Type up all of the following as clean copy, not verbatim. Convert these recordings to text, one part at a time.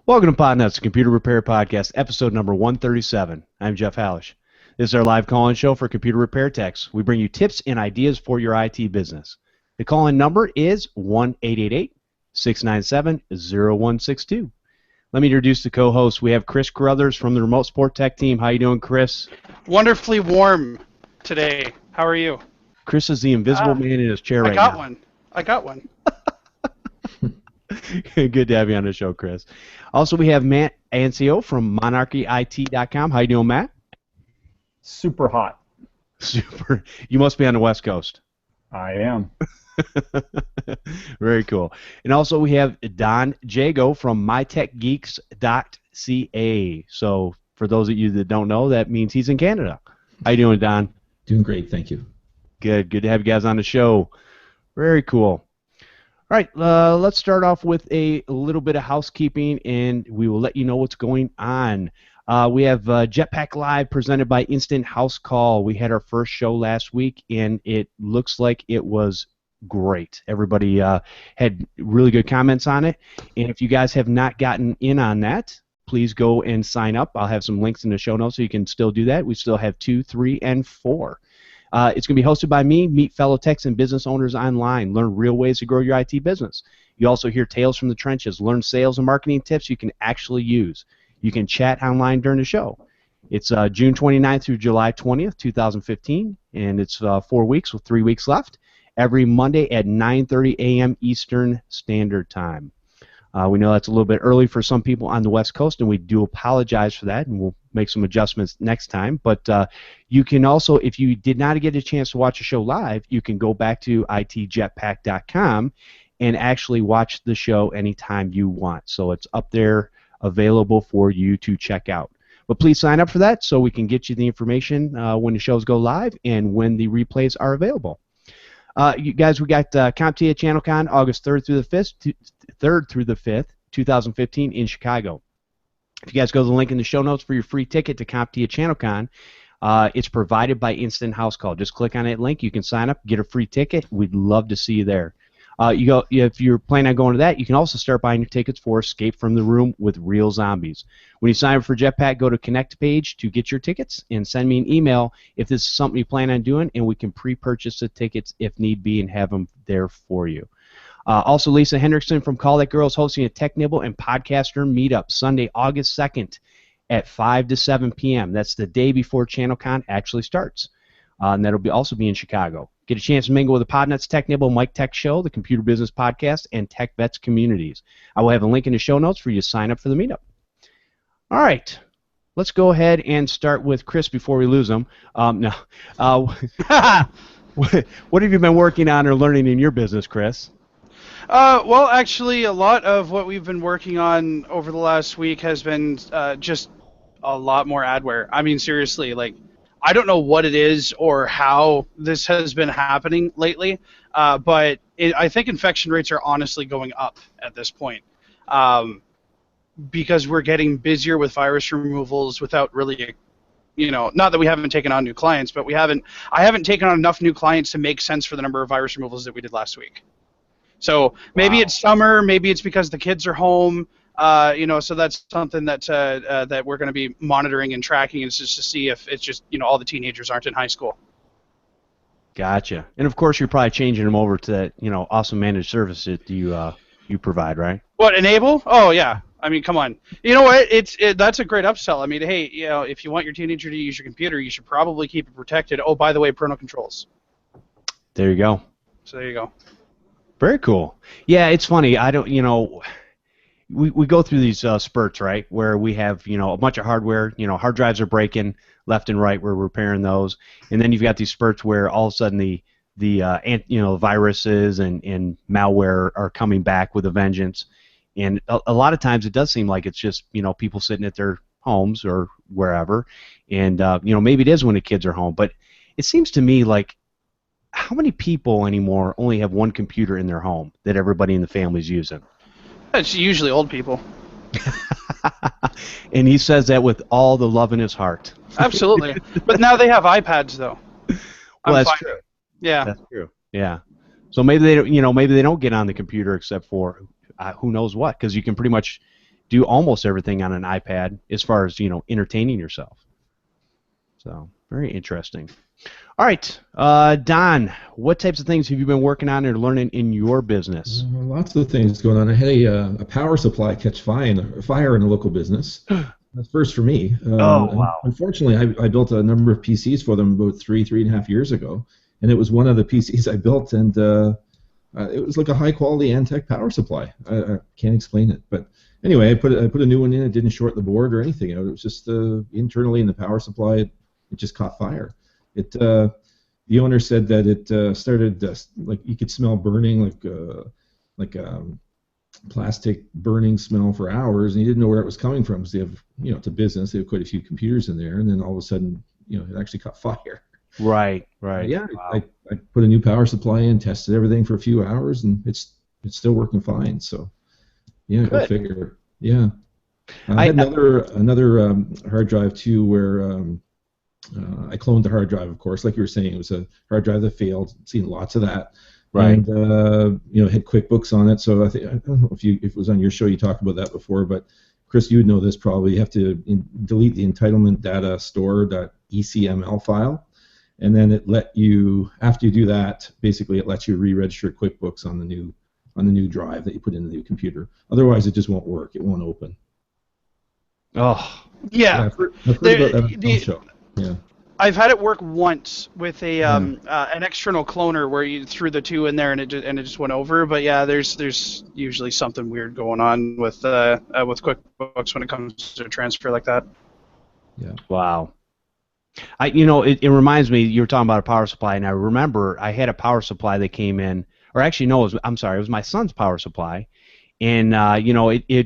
Welcome to Podnutz, Computer Repair Podcast, episode number 137. I'm Jeff Halash. This is our live call-in show for computer repair techs. We bring you tips and ideas for your IT business. The call-in number is 1-888-697-0162. Let me introduce the co-host. We have Chris Carruthers from the Remote Support Tech team. How you doing, Chris? Wonderfully warm today. How are you? Chris is the invisible man in his chair right now. I got one. Good to have you on the show, Chris. Also, we have Matt Anciaux from monarchyit.com. How you doing, Matt? Super hot. Super. You must be on the West Coast. I am. Very cool. And also we have Don Jagoe from MyTechGeeks.ca. So for those of you that don't know, that means he's in Canada. How you doing, Don? Doing great, thank you. Good. Good to have you guys on the show. Very cool. All right, let's start off with a little bit of housekeeping, and we will let you know what's going on. We have Jetpack Live presented by Instant House Call. We had our first show last week, and it looks like it was great. Everybody had really good comments on it, and if you guys have not gotten in on that, please go and sign up. I'll have some links in the show notes so you can still do that. We still have 2, 3, and 4. It's going to be hosted by me. Meet fellow techs and business owners online. Learn real ways to grow your IT business. You also hear tales from the trenches. Learn sales and marketing tips you can actually use. You can chat online during the show. It's June 29th through July 20th, 2015, and it's 4 weeks with 3 weeks left. Every Monday at 9:30 a.m. Eastern Standard Time. We know that's a little bit early for some people on the West Coast, and we do apologize for that, and we'll make some adjustments next time. But you can also, if you did not get a chance to watch the show live, you can go back to itjetpack.com and actually watch the show anytime you want. So it's up there available for you to check out. But please sign up for that so we can get you the information when the shows go live and when the replays are available. You guys, we got CompTIA ChannelCon August 3rd through the 5th, 2015 in Chicago. If you guys go to the link in the show notes for your free ticket to CompTIA ChannelCon, it's provided by Instant House Call. Just click on that link. You can sign up, get a free ticket. We'd love to see you there. If you're planning on going to that, you can also start buying your tickets for Escape from the Room with Real Zombies. When you sign up for Jetpack, go to Connect page to get your tickets and send me an email if this is something you plan on doing, and we can pre-purchase the tickets if need be and have them there for you. Also, Lisa Hendrickson from Call That Girl is hosting a Tech Nibble and Podcaster Meetup Sunday, August 2nd at 5 to 7 p.m. That's the day before ChannelCon actually starts. And that'll also be in Chicago. Get a chance to mingle with the Podnutz, Tech Nibble, Mike Tech Show, the Computer Business Podcast, and Tech Vets communities. I will have a link in the show notes for you to sign up for the meetup. All right. Let's go ahead and start with Chris before we lose him. What have you been working on or learning in your business, Chris? Well, actually, a lot of what we've been working on over the last week has been just a lot more adware. I mean, seriously, like, I don't know what it is or how this has been happening lately, but I think infection rates are honestly going up at this point because we're getting busier with virus removals without really, not that we haven't taken on new clients, but I haven't taken on enough new clients to make sense for the number of virus removals that we did last week. So maybe it's summer, maybe it's because the kids are home. So that's something that that we're going to be monitoring and tracking, is just to see if it's just all the teenagers aren't in high school. Gotcha. And of course, you're probably changing them over to that awesome managed service that you provide, right? What, Enable? Oh yeah. I mean, come on. You know what? That's a great upsell. I mean, hey, if you want your teenager to use your computer, you should probably keep it protected. Oh, by the way, parental controls. There you go. So there you go. Very cool. Yeah, it's funny. I don't. We go through these spurts, right, where we have a bunch of hardware, hard drives are breaking left and right, we're repairing those, and then you've got these spurts where all of a sudden the viruses and malware are coming back with a vengeance, and a lot of times it does seem like it's just people sitting at their homes or wherever, and maybe it is when the kids are home, but it seems to me like how many people anymore only have one computer in their home that everybody in the family is using? It's usually old people. And he says that with all the love in his heart. Absolutely. But now they have iPads, though. Well, that's true. Yeah. That's true. Yeah. So maybe they don't, maybe they don't get on the computer except for who knows what, because you can pretty much do almost everything on an iPad as far as entertaining yourself. So very interesting. All right, Don, what types of things have you been working on or learning in your business? Lots of things going on. I had a power supply catch fire in a local business. That's first for me. Oh, wow. Unfortunately, I built a number of PCs for them about three and a half years ago, and it was one of the PCs I built, and it was like a high-quality Antec power supply. I can't explain it, but anyway, I put a new one in. It didn't short the board or anything. It was just internally in the power supply, it just caught fire. The owner said that it started like you could smell burning, like plastic burning smell for hours, and he didn't know where it was coming from because they have, it's a business. They have quite a few computers in there, and then all of a sudden, it actually caught fire. Right. Yeah, Wow. I put a new power supply in, tested everything for a few hours, and it's still working fine. So, yeah, Good. Go figure. Yeah, I had another hard drive too, where I cloned the hard drive. Of course, like you were saying, it was a hard drive that failed. Seen lots of that. Right. And it had QuickBooks on it. So I don't know if it was on your show you talked about that before, but Chris, you would know this probably. You have to delete the entitlement data store.ecml file. And then after you do that, basically it lets you re-register QuickBooks on the new drive that you put in the new computer. Otherwise, it just won't work. It won't open. Oh. Yeah. I've heard about that on the show. Yeah. I've had it work once with an external cloner where you threw the two in there and it just went over. But yeah, there's usually something weird going on with QuickBooks when it comes to a transfer like that. Yeah. Wow. It reminds me, you were talking about a power supply, and I remember I had a power supply that came in, or actually no, it was my son's power supply, and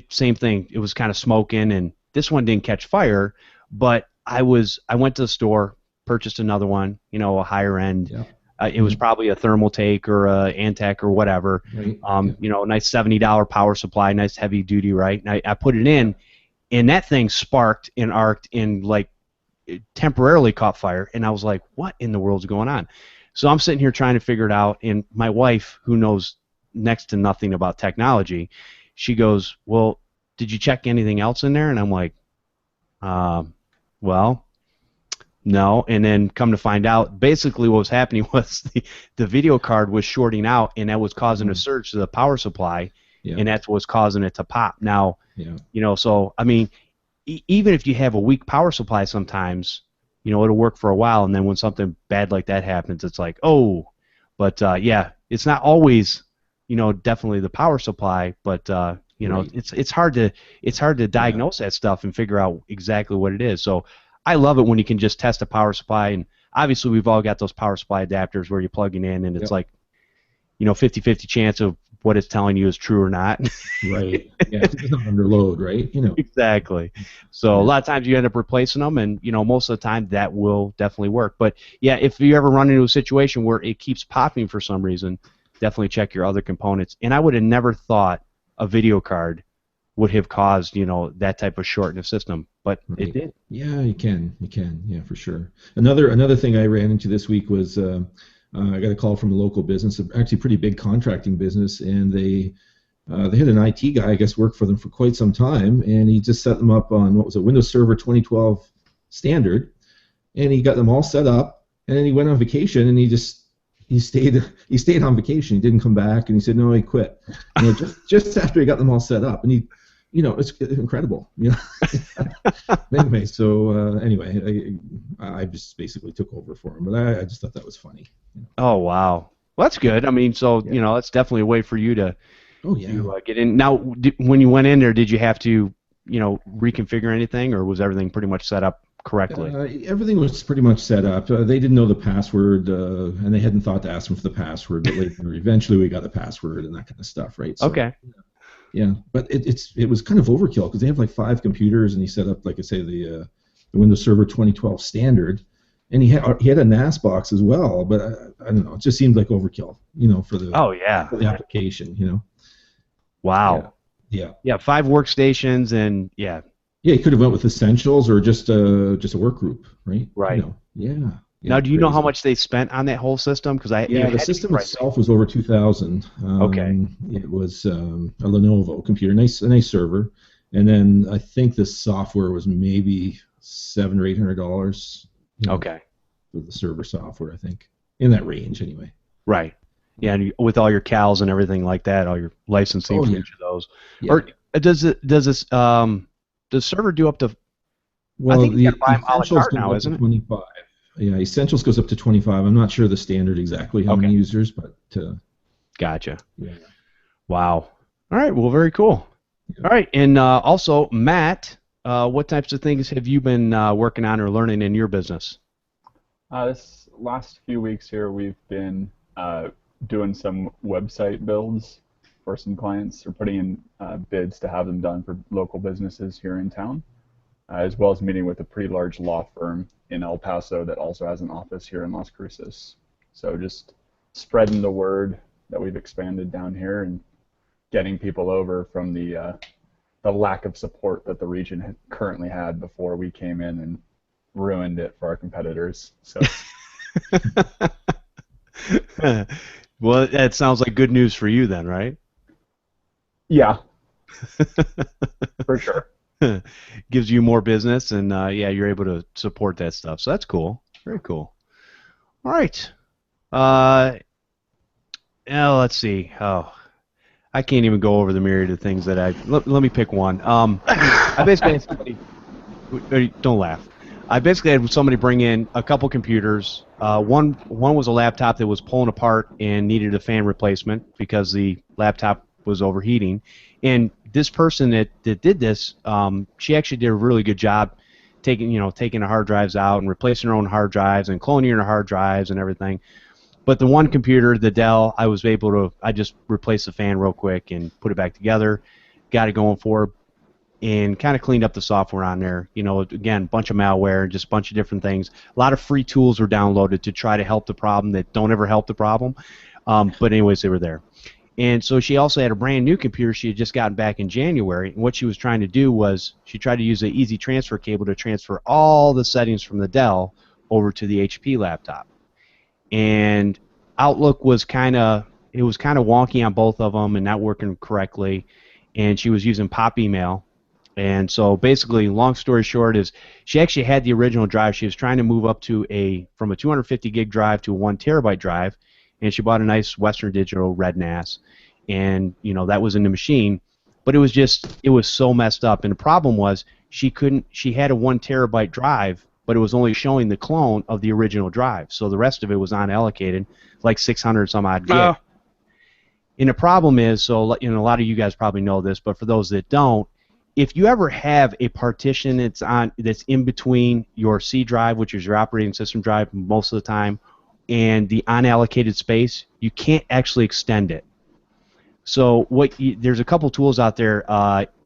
same thing. It was kind of smoking, and this one didn't catch fire, but I went to the store, purchased another one, a higher end. Yeah. It was probably a Thermaltake or a Antec or whatever. Right. Nice $70 power supply, nice heavy duty, right? And I put it in, and that thing sparked and arced and like it temporarily caught fire, and I was like, what in the world's going on? So I'm sitting here trying to figure it out, and my wife, who knows next to nothing about technology, she goes, well, did you check anything else in there? And I'm like, well, no. And then come to find out, basically what was happening was the video card was shorting out, and that was causing a surge to the power supply, and that's what was causing it to pop. Now, so, I mean, even if you have a weak power supply sometimes, it'll work for a while, and then when something bad like that happens, it's like, oh. But, it's not always, definitely the power supply, but, right. It's hard to diagnose that stuff and figure out exactly what it is. So I love it when you can just test a power supply, and obviously we've all got those power supply adapters where you plug it in, and it's like, 50-50 chance of what it's telling you is true or not. Right. Yeah, it's not under load, right? Exactly. So a lot of times you end up replacing them, and most of the time that will definitely work. But yeah, if you ever run into a situation where it keeps popping for some reason, definitely check your other components. And I would have never thought a video card would have caused that type of short in the system, but right. It did. Yeah, you can, yeah, for sure. Another thing I ran into this week was I got a call from a local business, actually pretty big contracting business, and they had an IT guy, I guess, work for them for quite some time, and he just set them up on, what was it, Windows Server 2012 standard, and he got them all set up, and then he went on vacation, and he stayed on vacation. He didn't come back, and he said, no, he quit. Just after he got them all set up, and it's incredible. Anyway, so I just basically took over for him, but I just thought that was funny. Oh wow, well, that's good. I mean, so that's definitely a way for you to get in. Now, when you went in there, did you have to reconfigure anything, or was everything pretty much set up correctly? Everything was pretty much set up. They didn't know the password, and they hadn't thought to ask them for the password, but later, eventually we got the password and that kind of stuff, right? So, okay. Yeah, but it was kind of overkill because they have like 5 computers, and he set up, like I say, the Windows Server 2012 standard, and he had a NAS box as well. But I don't know, it just seemed like overkill, for the for the application, Wow. Yeah. 5 workstations, and yeah. Yeah, you could have went with Essentials or just a work group, right? Right. Yeah. Now, do you know how much they spent on that whole system? Because the system itself was over $2,000. Okay. It was a Lenovo computer, a nice server, And then I think the software was maybe $700 or $800. Okay. For the server software, I think, in that range anyway. Right. Yeah, and with all your CALs and everything like that, all your licensing for each of those. Yeah. Or does server do up to? Well, I think you got to buy them a la Essentials carte goes now, up isn't to it? 25. Yeah, Essentials goes up to 25. I'm not sure the standard exactly how many users, but Gotcha. yeah. Wow. All right. Well, very cool. Yeah. All right, and also Matt, what types of things have you been working on or learning in your business? This last few weeks here, we've been doing some website builds for some clients. We're putting in bids to have them done for local businesses here in town, as well as meeting with a pretty large law firm in El Paso that also has an office here in Las Cruces. So just spreading the word that we've expanded down here and getting people over from the lack of support that the region had currently had before we came in and ruined it for our competitors. So. Well, that sounds like good news for you then, right? Yeah, for sure. Gives you more business, and yeah, you're able to support that stuff. So that's cool. Very cool. All right. Now let's see. Oh, I can't even go over the myriad of things that let me pick one. I basically had somebody, don't laugh. I basically had somebody bring in a couple computers. One was a laptop that was pulling apart and needed a fan replacement because the laptop was overheating. And this person that did this, she actually did a really good job taking the hard drives out and replacing her own hard drives and cloning her hard drives and everything. But the one computer, the Dell, I just replaced the fan real quick and put it back together, got it going for her, and kind of cleaned up the software on there. Again, bunch of malware, just a bunch of different things. A lot of free tools were downloaded to try to help the problem that don't ever help the problem. But anyways, they were there. And so she also had a brand new computer she had just gotten back in January. And what she was trying to do was she tried to use an easy transfer cable to transfer all the settings from the Dell over to the HP laptop. And Outlook was kind of wonky on both of them and not working correctly. And she was using Pop Email. And so basically, long story short is she actually had the original drive. She was trying to move up from a 250 gig drive to a 1 terabyte drive, and she bought a nice Western Digital Red NAS, and that was in the machine. But it was so messed up. And the problem was she had a 1 terabyte drive, but it was only showing the clone of the original drive. So the rest of it was unallocated, like 600 some odd gig. And the problem is, so a lot of you guys probably know this, but for those that don't, if you ever have a partition that's in between your C drive, which is your operating system drive most of the time, and the unallocated space, you can't actually extend it. So there's a couple tools out there.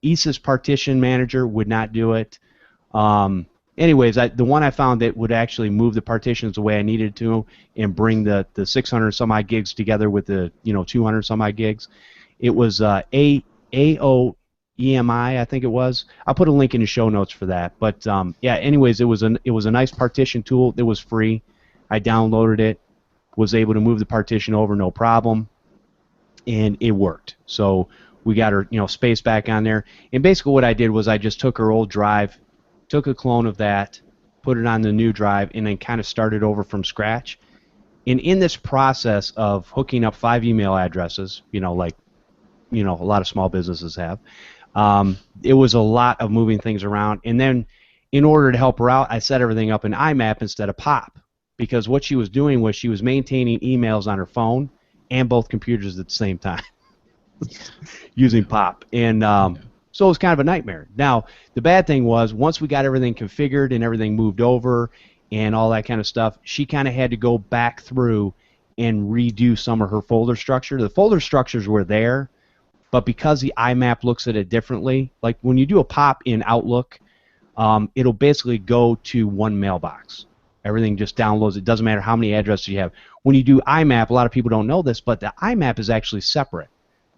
ESIS Partition Manager would not do it. Anyways, the one I found that would actually move the partitions the way I needed to and bring the 600 some odd gigs together with the 200 some odd gigs, it was AOEMI, I think it was. I'll put a link in the show notes for that. But yeah, anyways, it was a nice partition tool that was free. I downloaded it, was able to move the partition over no problem, and it worked. So we got her space back on there. And basically what I did was I just took her old drive, took a clone of that, put it on the new drive, and then kind of started over from scratch. And in this process of hooking up 5 email addresses, like a lot of small businesses have, it was a lot of moving things around. And then in order to help her out, I set everything up in IMAP instead of POP, because what she was doing was she was maintaining emails on her phone and both computers at the same time using POP. And so it was kind of a nightmare. Now, the bad thing was once we got everything configured and everything moved over and all that kind of stuff, she kind of had to go back through and redo some of her folder structure. The folder structures were there, but because the IMAP looks at it differently, like when you do a POP in Outlook, it'll basically go to one mailbox. Everything just downloads. It doesn't matter how many addresses you have. When you do IMAP, a lot of people don't know this, but the IMAP is actually separate.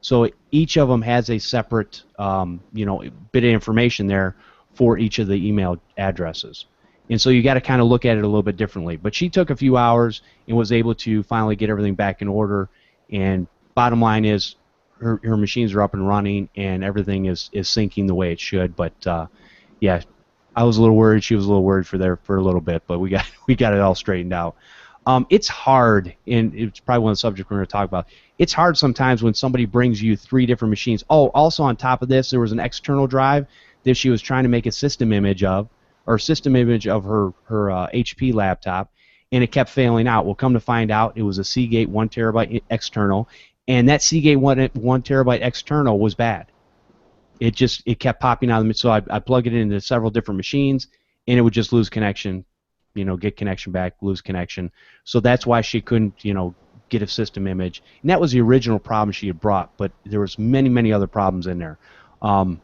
So each of them has a separate bit of information there for each of the email addresses. And so you got to kind of look at it a little bit differently. But she took a few hours and was able to finally get everything back in order. And bottom line is her machines are up and running and everything is syncing the way it should. But yeah, I was a little worried. She was a little worried for a little bit, but we got it all straightened out. It's hard, and it's probably one of the subjects we're going to talk about. It's hard sometimes when somebody brings you 3 different machines. Oh, also on top of this, there was an external drive that she was trying to make a system image of, or system image of her HP laptop, and it kept failing out. Well, come to find out, it was a Seagate 1 terabyte external, and that Seagate 1 terabyte external was bad. It kept popping out of the, so I plugged it into several different machines, and it would just lose connection. Get connection back, lose connection. So that's why she couldn't, get a system image. And that was the original problem she had brought, but there was many, many other problems in there. I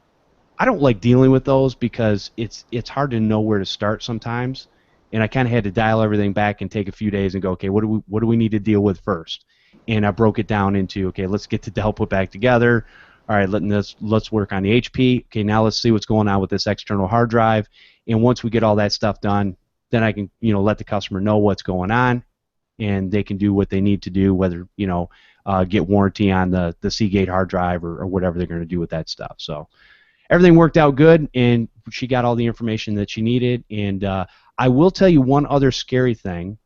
don't like dealing with those because it's hard to know where to start sometimes. And I kind of had to dial everything back and take a few days and go, okay, what do we need to deal with first? And I broke it down into, okay, let's get the Dell put back together. All right, let's work on the HP. Okay, now let's see what's going on with this external hard drive. And once we get all that stuff done, then I can, let the customer know what's going on, and they can do what they need to do, whether, get warranty on the Seagate hard drive or whatever they're going to do with that stuff. So everything worked out good, and she got all the information that she needed. And I will tell you one other scary thing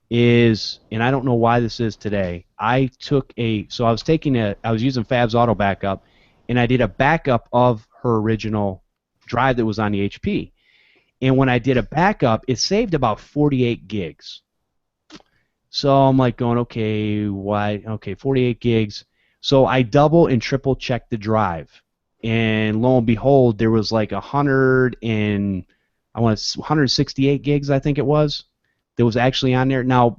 is, and I don't know why this is today, I was using Fab's Auto Backup, and I did a backup of her original drive that was on the HP. And when I did a backup, it saved about 48 gigs. So I'm like going, okay, why? Okay, 48 gigs. So I double and triple checked the drive. And lo and behold, there was like 168 gigs, I think it was, that was actually on there. Now,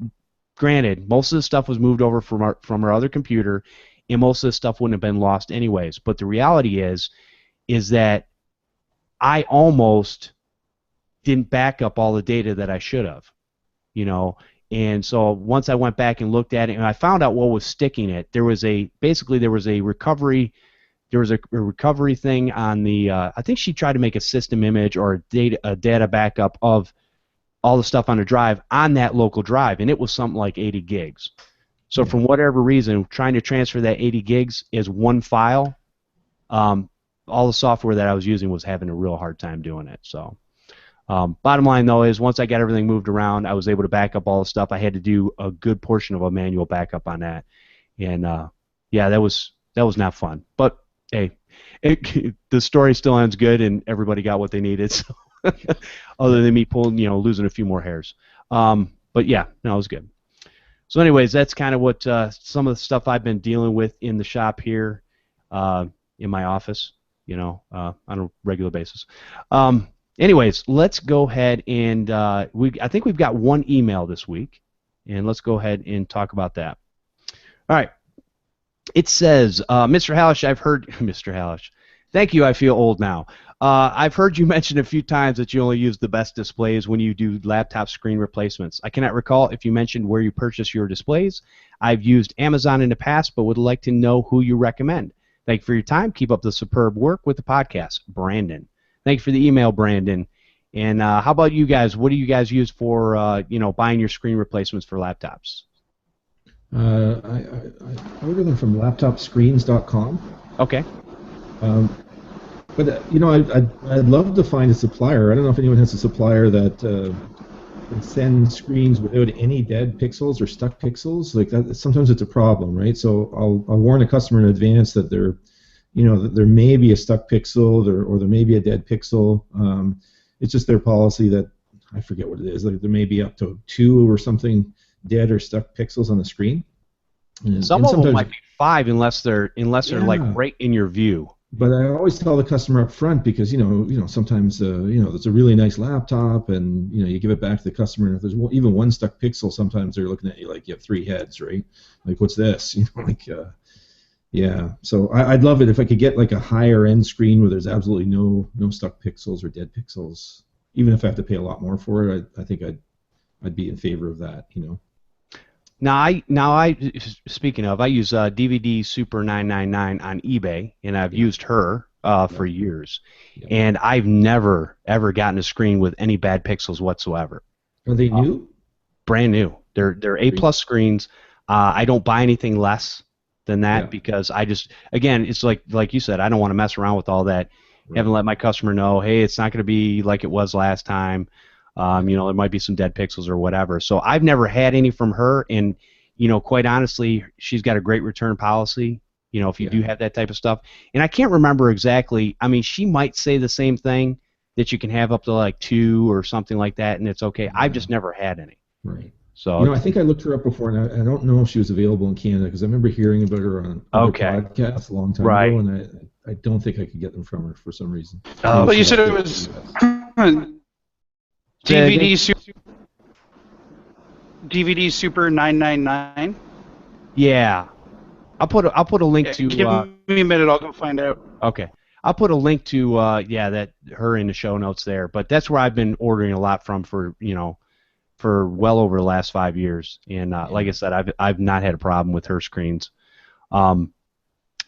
granted, most of the stuff was moved over from our other computer, and most of the stuff wouldn't have been lost anyways. But the reality is that I almost didn't back up all the data that I should have, And so once I went back and looked at it, and I found out what was sticking it, there was a recovery thing on the. I think she tried to make a system image or a data backup of all the stuff on the drive on that local drive, and it was something like 80 gigs. So from whatever reason, trying to transfer that 80 gigs as one file, all the software that I was using was having a real hard time doing it. So. Bottom line, though, is once I got everything moved around, I was able to back up all the stuff. I had to do a good portion of a manual backup on that, and yeah, that was not fun. But hey, the story still ends good, and everybody got what they needed. So other than me losing a few more hairs. But yeah, no, it was good. So, anyways, that's kind of what some of the stuff I've been dealing with in the shop here, in my office, on a regular basis. Anyways, let's go ahead and I think we've got one email this week, and let's go ahead and talk about that. All right. It says, Mr. Halash, I've heard Mr. Halash. Thank you. I feel old now. I've heard you mention a few times that you only use the best displays when you do laptop screen replacements. I cannot recall if you mentioned where you purchase your displays. I've used Amazon in the past, but would like to know who you recommend. Thank you for your time. Keep up the superb work with the podcast, Brandon. Thank you for the email, Brandon. And how about you guys? What do you guys use for buying your screen replacements for laptops? I order them from laptopscreens.com. Okay. But I'd love to find a supplier. I don't know if anyone has a supplier that can send screens without any dead pixels or stuck pixels. Like that, sometimes it's a problem, right? So I'll warn a customer in advance that there may be a stuck pixel or there may be a dead pixel. It's just their policy that I forget what it is. Like there may be up to 2 or something dead or stuck pixels on the screen. Some of them might be 5 unless they're like right in your view. But I always tell the customer up front because sometimes it's a really nice laptop and you give it back to the customer and if there's even one stuck pixel, sometimes they're looking at you like you have 3 heads, right? Like what's this? Yeah. So I'd love it if I could get like a higher end screen where there's absolutely no stuck pixels or dead pixels. Even if I have to pay a lot more for it, I think I'd be in favor of that. Now I speaking of, I use DVD Super 999 on eBay, and I've used her for years, and I've never ever gotten a screen with any bad pixels whatsoever. Are they new? Brand new. They're A+ screens. I don't buy anything less than that Yeah. because I just, again, it's like you said, I don't want to mess around with all that. Right. Haven't let my customer know, hey, it's not going to be like it was last time. You know, there might be some dead pixels or whatever. So I've never had any from her, and you know, quite honestly, she's got a great return policy. You know, if you do have that type of stuff, and I can't remember exactly. I mean, she might say the same thing that you can have up to like 2 or something like that, and it's okay. I've just never had any. Right. So you know, I think I looked her up before, and I don't know if she was available in Canada because I remember hearing about her on other podcasts a long time ago, and I don't think I could get them from her for some reason. Oh, but you said it was DVD Super 999. Yeah, I'll put a link to. Give me a minute, I'll go find out. Okay, I'll put a link to that her in the show notes there. But that's where I've been ordering a lot from for for well over the last 5 years, and like I said, I've not had a problem with her screens. One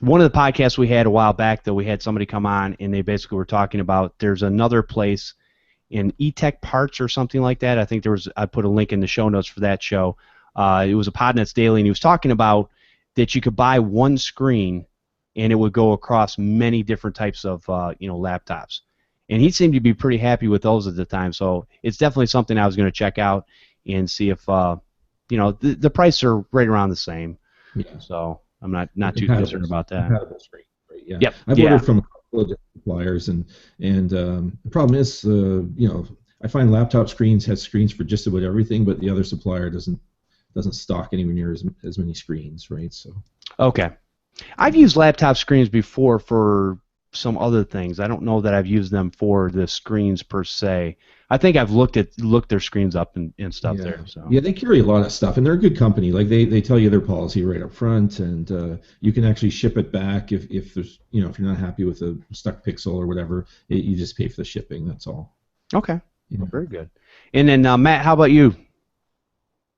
of the podcasts we had a while back, though, we had somebody come on, and they basically were talking about there's another place in eTech Parts or something like that. I think I put a link in the show notes for that show. It was a Podnutz Daily, and he was talking about that you could buy one screen, and it would go across many different types of laptops. And he seemed to be pretty happy with those at the time. So it's definitely something I was going to check out and see if the prices are right around the same. Yeah. So I'm not too concerned about that. Compatible screen, right? Yeah. Yep. I've ordered from a couple of different suppliers, and the problem is, I find laptop screens have screens for just about everything, but the other supplier doesn't stock anywhere near as many screens, right? So. Okay. I've used laptop screens before for some other things. I don't know that I've used them for the screens per se. I think I've looked their screens up and stuff there. So. Yeah, they carry a lot of stuff, and they're a good company. Like they tell you their policy right up front, and you can actually ship it back if there's if you're not happy with a stuck pixel or whatever. You just pay for the shipping. That's all. Okay. Well, very good. And then Matt, how about you?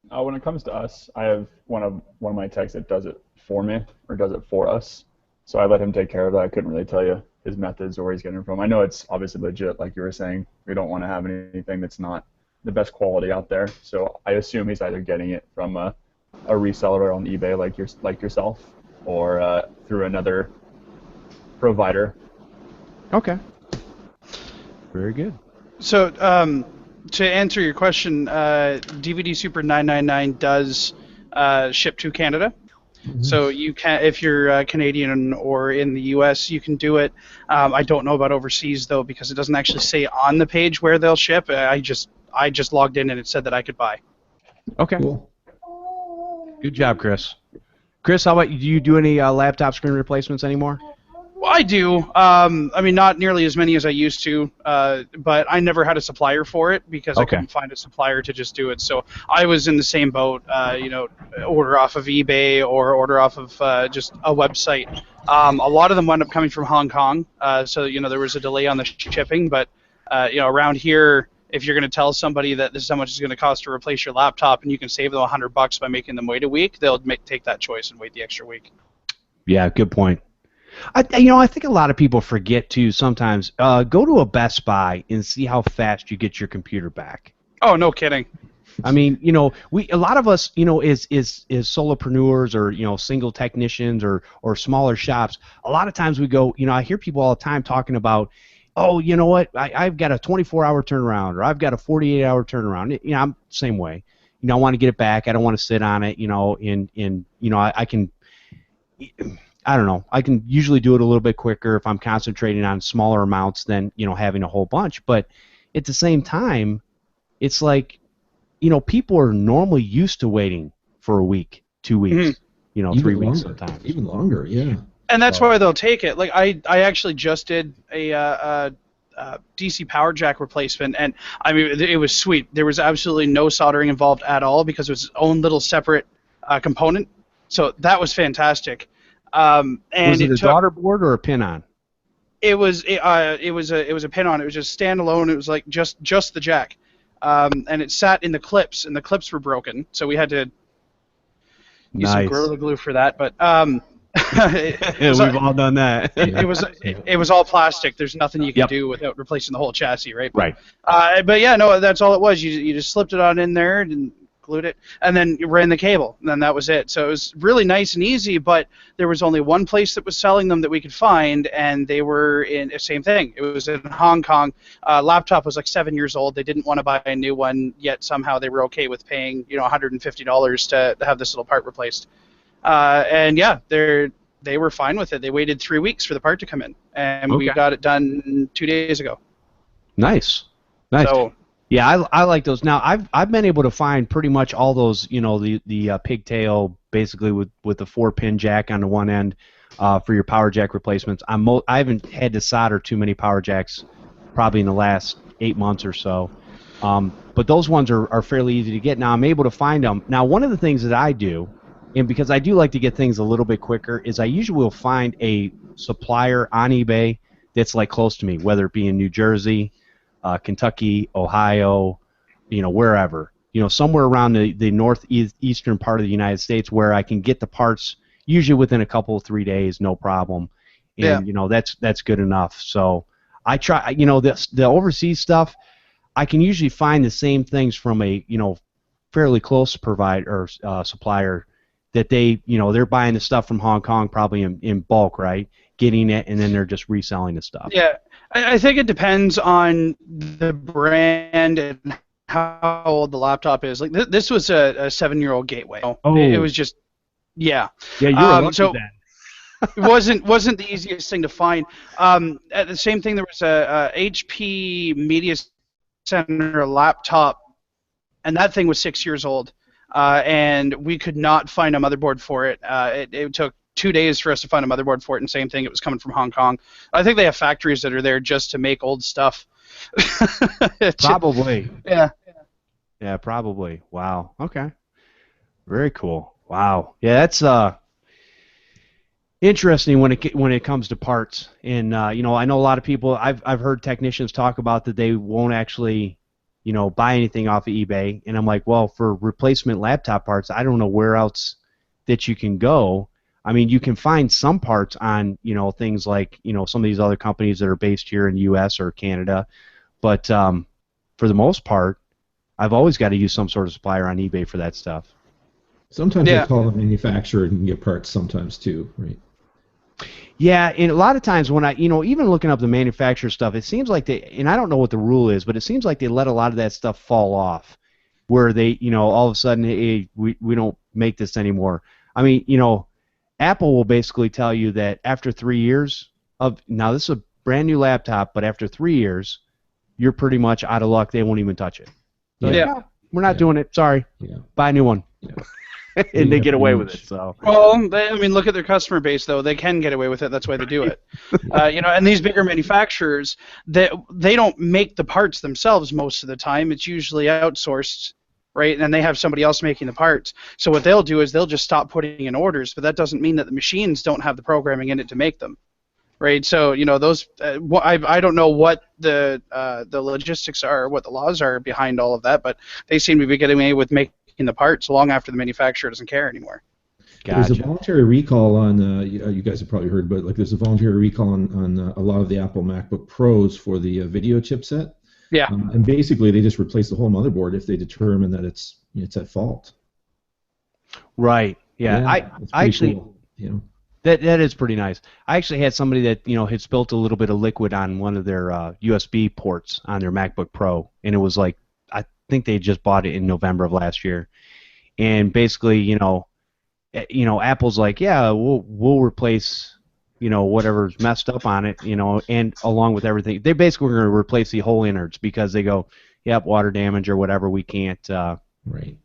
When it comes to us, I have one of my techs that does it for me or does it for us. So I let him take care of that. I couldn't really tell you his methods or where he's getting it from. I know it's obviously legit, like you were saying. We don't want to have anything that's not the best quality out there. So I assume he's either getting it from a reseller on eBay like yourself, or through another provider. Okay. Very good. So to answer your question, DVD Super 999 does ship to Canada. So you can, if you're Canadian or in the U.S., you can do it. I don't know about overseas though, because it doesn't actually say on the page where they'll ship. I just logged in and it said that I could buy. Okay. Cool. Good job, Chris. Chris, how about you? Do you do any laptop screen replacements anymore? Well, I do. I mean, not nearly as many as I used to, but I never had a supplier for it because I couldn't find a supplier to just do it. So I was in the same boat, order off of eBay or order off of just a website. A lot of them wound up coming from Hong Kong, so there was a delay on the shipping. But around here, if you're going to tell somebody that this is how much it's going to cost to replace your laptop, and you can save them $100 by making them wait a week, they'll take that choice and wait the extra week. Yeah, good point. I think a lot of people forget too sometimes. Go to a Best Buy and see how fast you get your computer back. Oh, no kidding. I mean, a lot of us, is solopreneurs or single technicians or smaller shops. A lot of times we go, I hear people all the time talking about, oh, you know what, I've got a 24-hour turnaround or I've got a 48-hour turnaround. I'm the same way. I want to get it back. I don't want to sit on it. I can. I don't know. I can usually do it a little bit quicker if I'm concentrating on smaller amounts than having a whole bunch. But at the same time, it's like, people are normally used to waiting for a week, 2 weeks, 3 weeks sometimes. Even longer, yeah. And that's why they'll take it. Like I actually just did a DC power jack replacement, and I mean it was sweet. There was absolutely no soldering involved at all because it was its own little separate component. So that was fantastic. And was it a daughter board or a pin-on? It was a pin-on. It was just standalone. It was like just the jack, and it sat in the clips, and the clips were broken, so we had to use some Gorilla Glue for that. But we've all done that. It was all plastic. There's nothing you can do without replacing the whole chassis, right? Right. But yeah, no, that's all it was. You just slipped it on in there and glued it, and then you ran the cable, and then that was it. So it was really nice and easy, but there was only one place that was selling them that we could find, and they were in the same thing. It was in Hong Kong. Laptop was like 7 years old. They didn't want to buy a new one, yet somehow they were okay with paying, $150 to have this little part replaced. And yeah, they were fine with it. They waited 3 weeks for the part to come in, and we got it done 2 days ago. Nice. So, yeah, I like those. Now I've been able to find pretty much all those, the pigtail, basically with the 4-pin jack on the one end for your power jack replacements. I haven't had to solder too many power jacks probably in the last 8 months or so. But those ones are fairly easy to get. Now I'm able to find them. Now one of the things that I do, and because I do like to get things a little bit quicker, is I usually will find a supplier on eBay that's like close to me, whether it be in New Jersey, Kentucky, Ohio, wherever, somewhere around the northeastern part of the United States, where I can get the parts usually within a couple of 3 days, no problem, and that's good enough. So I try, the overseas stuff, I can usually find the same things from a fairly close provider or supplier that they're buying the stuff from Hong Kong probably in bulk, right? Getting it, and then they're just reselling the stuff. Yeah, I think it depends on the brand and how old the laptop is. Like this was a 7-year-old Gateway. It was just, yeah. Yeah, you're lucky so then. it wasn't the easiest thing to find. At the same thing, there was a HP Media Center laptop, and that thing was 6 years old, and we could not find a motherboard for it. It took 2 days for us to find a motherboard for it, and same thing, it was coming from Hong Kong. I think they have factories that are there just to make old stuff. Probably. Yeah. Yeah, probably. Wow. Okay. Very cool. Wow. Yeah, that's interesting when it comes to parts. And I know a lot of people. I've heard technicians talk about that they won't actually buy anything off of eBay, and I'm like, well, for replacement laptop parts, I don't know where else that you can go. I mean, you can find some parts on, things like, some of these other companies that are based here in the U.S. or Canada, but for the most part, I've always got to use some sort of supplier on eBay for that stuff. Sometimes they call a manufacturer and get parts sometimes too, right? Yeah, and a lot of times when I, even looking up the manufacturer stuff, it seems like and I don't know what the rule is, but it seems like they let a lot of that stuff fall off, where they, all of a sudden, hey, we don't make this anymore. I mean, Apple will basically tell you that after 3 years now this is a brand new laptop, but after 3 years, you're pretty much out of luck. They won't even touch it. So, we're not doing it. Sorry. Yeah. Buy a new one. Yeah. And they get away with it. So. Well, look at their customer base, though. They can get away with it. That's why they do it. And these bigger manufacturers, they don't make the parts themselves most of the time. It's usually outsourced. Right, and they have somebody else making the parts. So what they'll do is they'll just stop putting in orders, but that doesn't mean that the machines don't have the programming in it to make them. Right, so those. I don't know what the logistics are, what the laws are behind all of that, but they seem to be getting away with making the parts long after the manufacturer doesn't care anymore. Gotcha. There's a voluntary recall on. You guys have probably heard, but there's a voluntary recall on a lot of the Apple MacBook Pros for the video chipset. Yeah. And basically, they just replace the whole motherboard if they determine that it's at fault. Right. Yeah. I actually, cool, that is pretty nice. I actually had somebody that had spilt a little bit of liquid on one of their USB ports on their MacBook Pro, and it was like, I think they just bought it in November of last year, and basically, Apple's like, yeah, we'll replace. Whatever's messed up on it, and along with everything, they basically are going to replace the whole innards because they go, yep, water damage or whatever, we can't, right.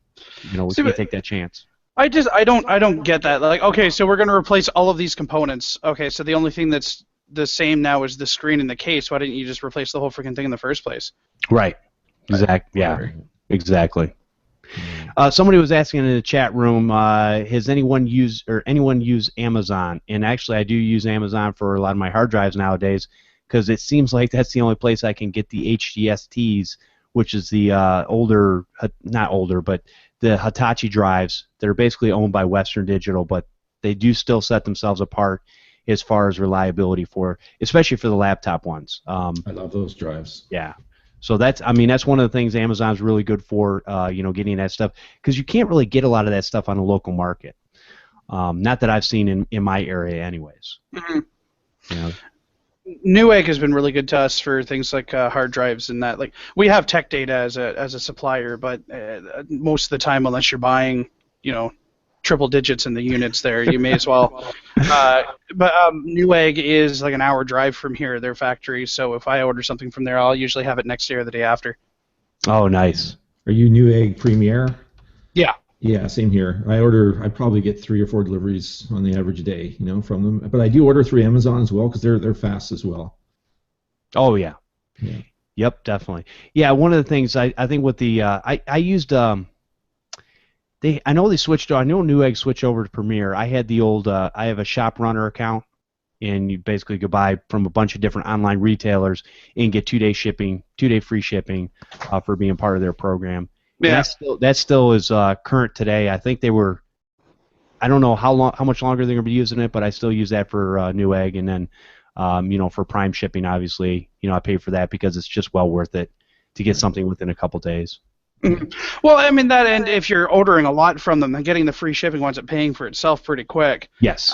We can't take that chance. I don't get that. Like, okay, so we're going to replace all of these components. Okay, so the only thing that's the same now is the screen and the case. Why didn't you just replace the whole freaking thing in the first place? Right. Exactly. Yeah. Exactly. Somebody was asking in the chat room, has anyone use Amazon? And actually, I do use Amazon for a lot of my hard drives nowadays because it seems like that's the only place I can get the HDSTs, which is the not older, but the Hitachi drives that are basically owned by Western Digital, but they do still set themselves apart as far as reliability especially for the laptop ones. I love those drives. Yeah. So that's one of the things Amazon's really good for, getting that stuff, because you can't really get a lot of that stuff on the local market. Not that I've seen in my area, anyways. Mm-hmm. You know. Newegg has been really good to us for things like hard drives and that. Like, we have tech data as a supplier, but most of the time, unless you're buying, triple digits in the units there, you may as well. But Newegg is like an hour drive from here, their factory. So if I order something from there, I'll usually have it next day or the day after. Oh, nice. Are you Newegg Premier? Yeah. Yeah, same here. I probably get 3 or 4 deliveries on the average day, from them. But I do order through Amazon as well, because they're fast as well. Oh yeah. Yeah. Yep, definitely. Yeah, one of the things I think with the I used I know Newegg switched over to Premier. I had the old I have a Shop Runner account, and you basically go buy from a bunch of different online retailers and get 2-day shipping, 2-day free shipping for being part of their program. Yeah. That still is current today. I think I don't know how much longer they're going to be using it, but I still use that for Newegg, and then for Prime shipping, obviously, I pay for that because it's just well worth it to get something within a couple days. Mm-hmm. Well, and if you're ordering a lot from them, then getting the free shipping winds up paying for itself pretty quick. Yes.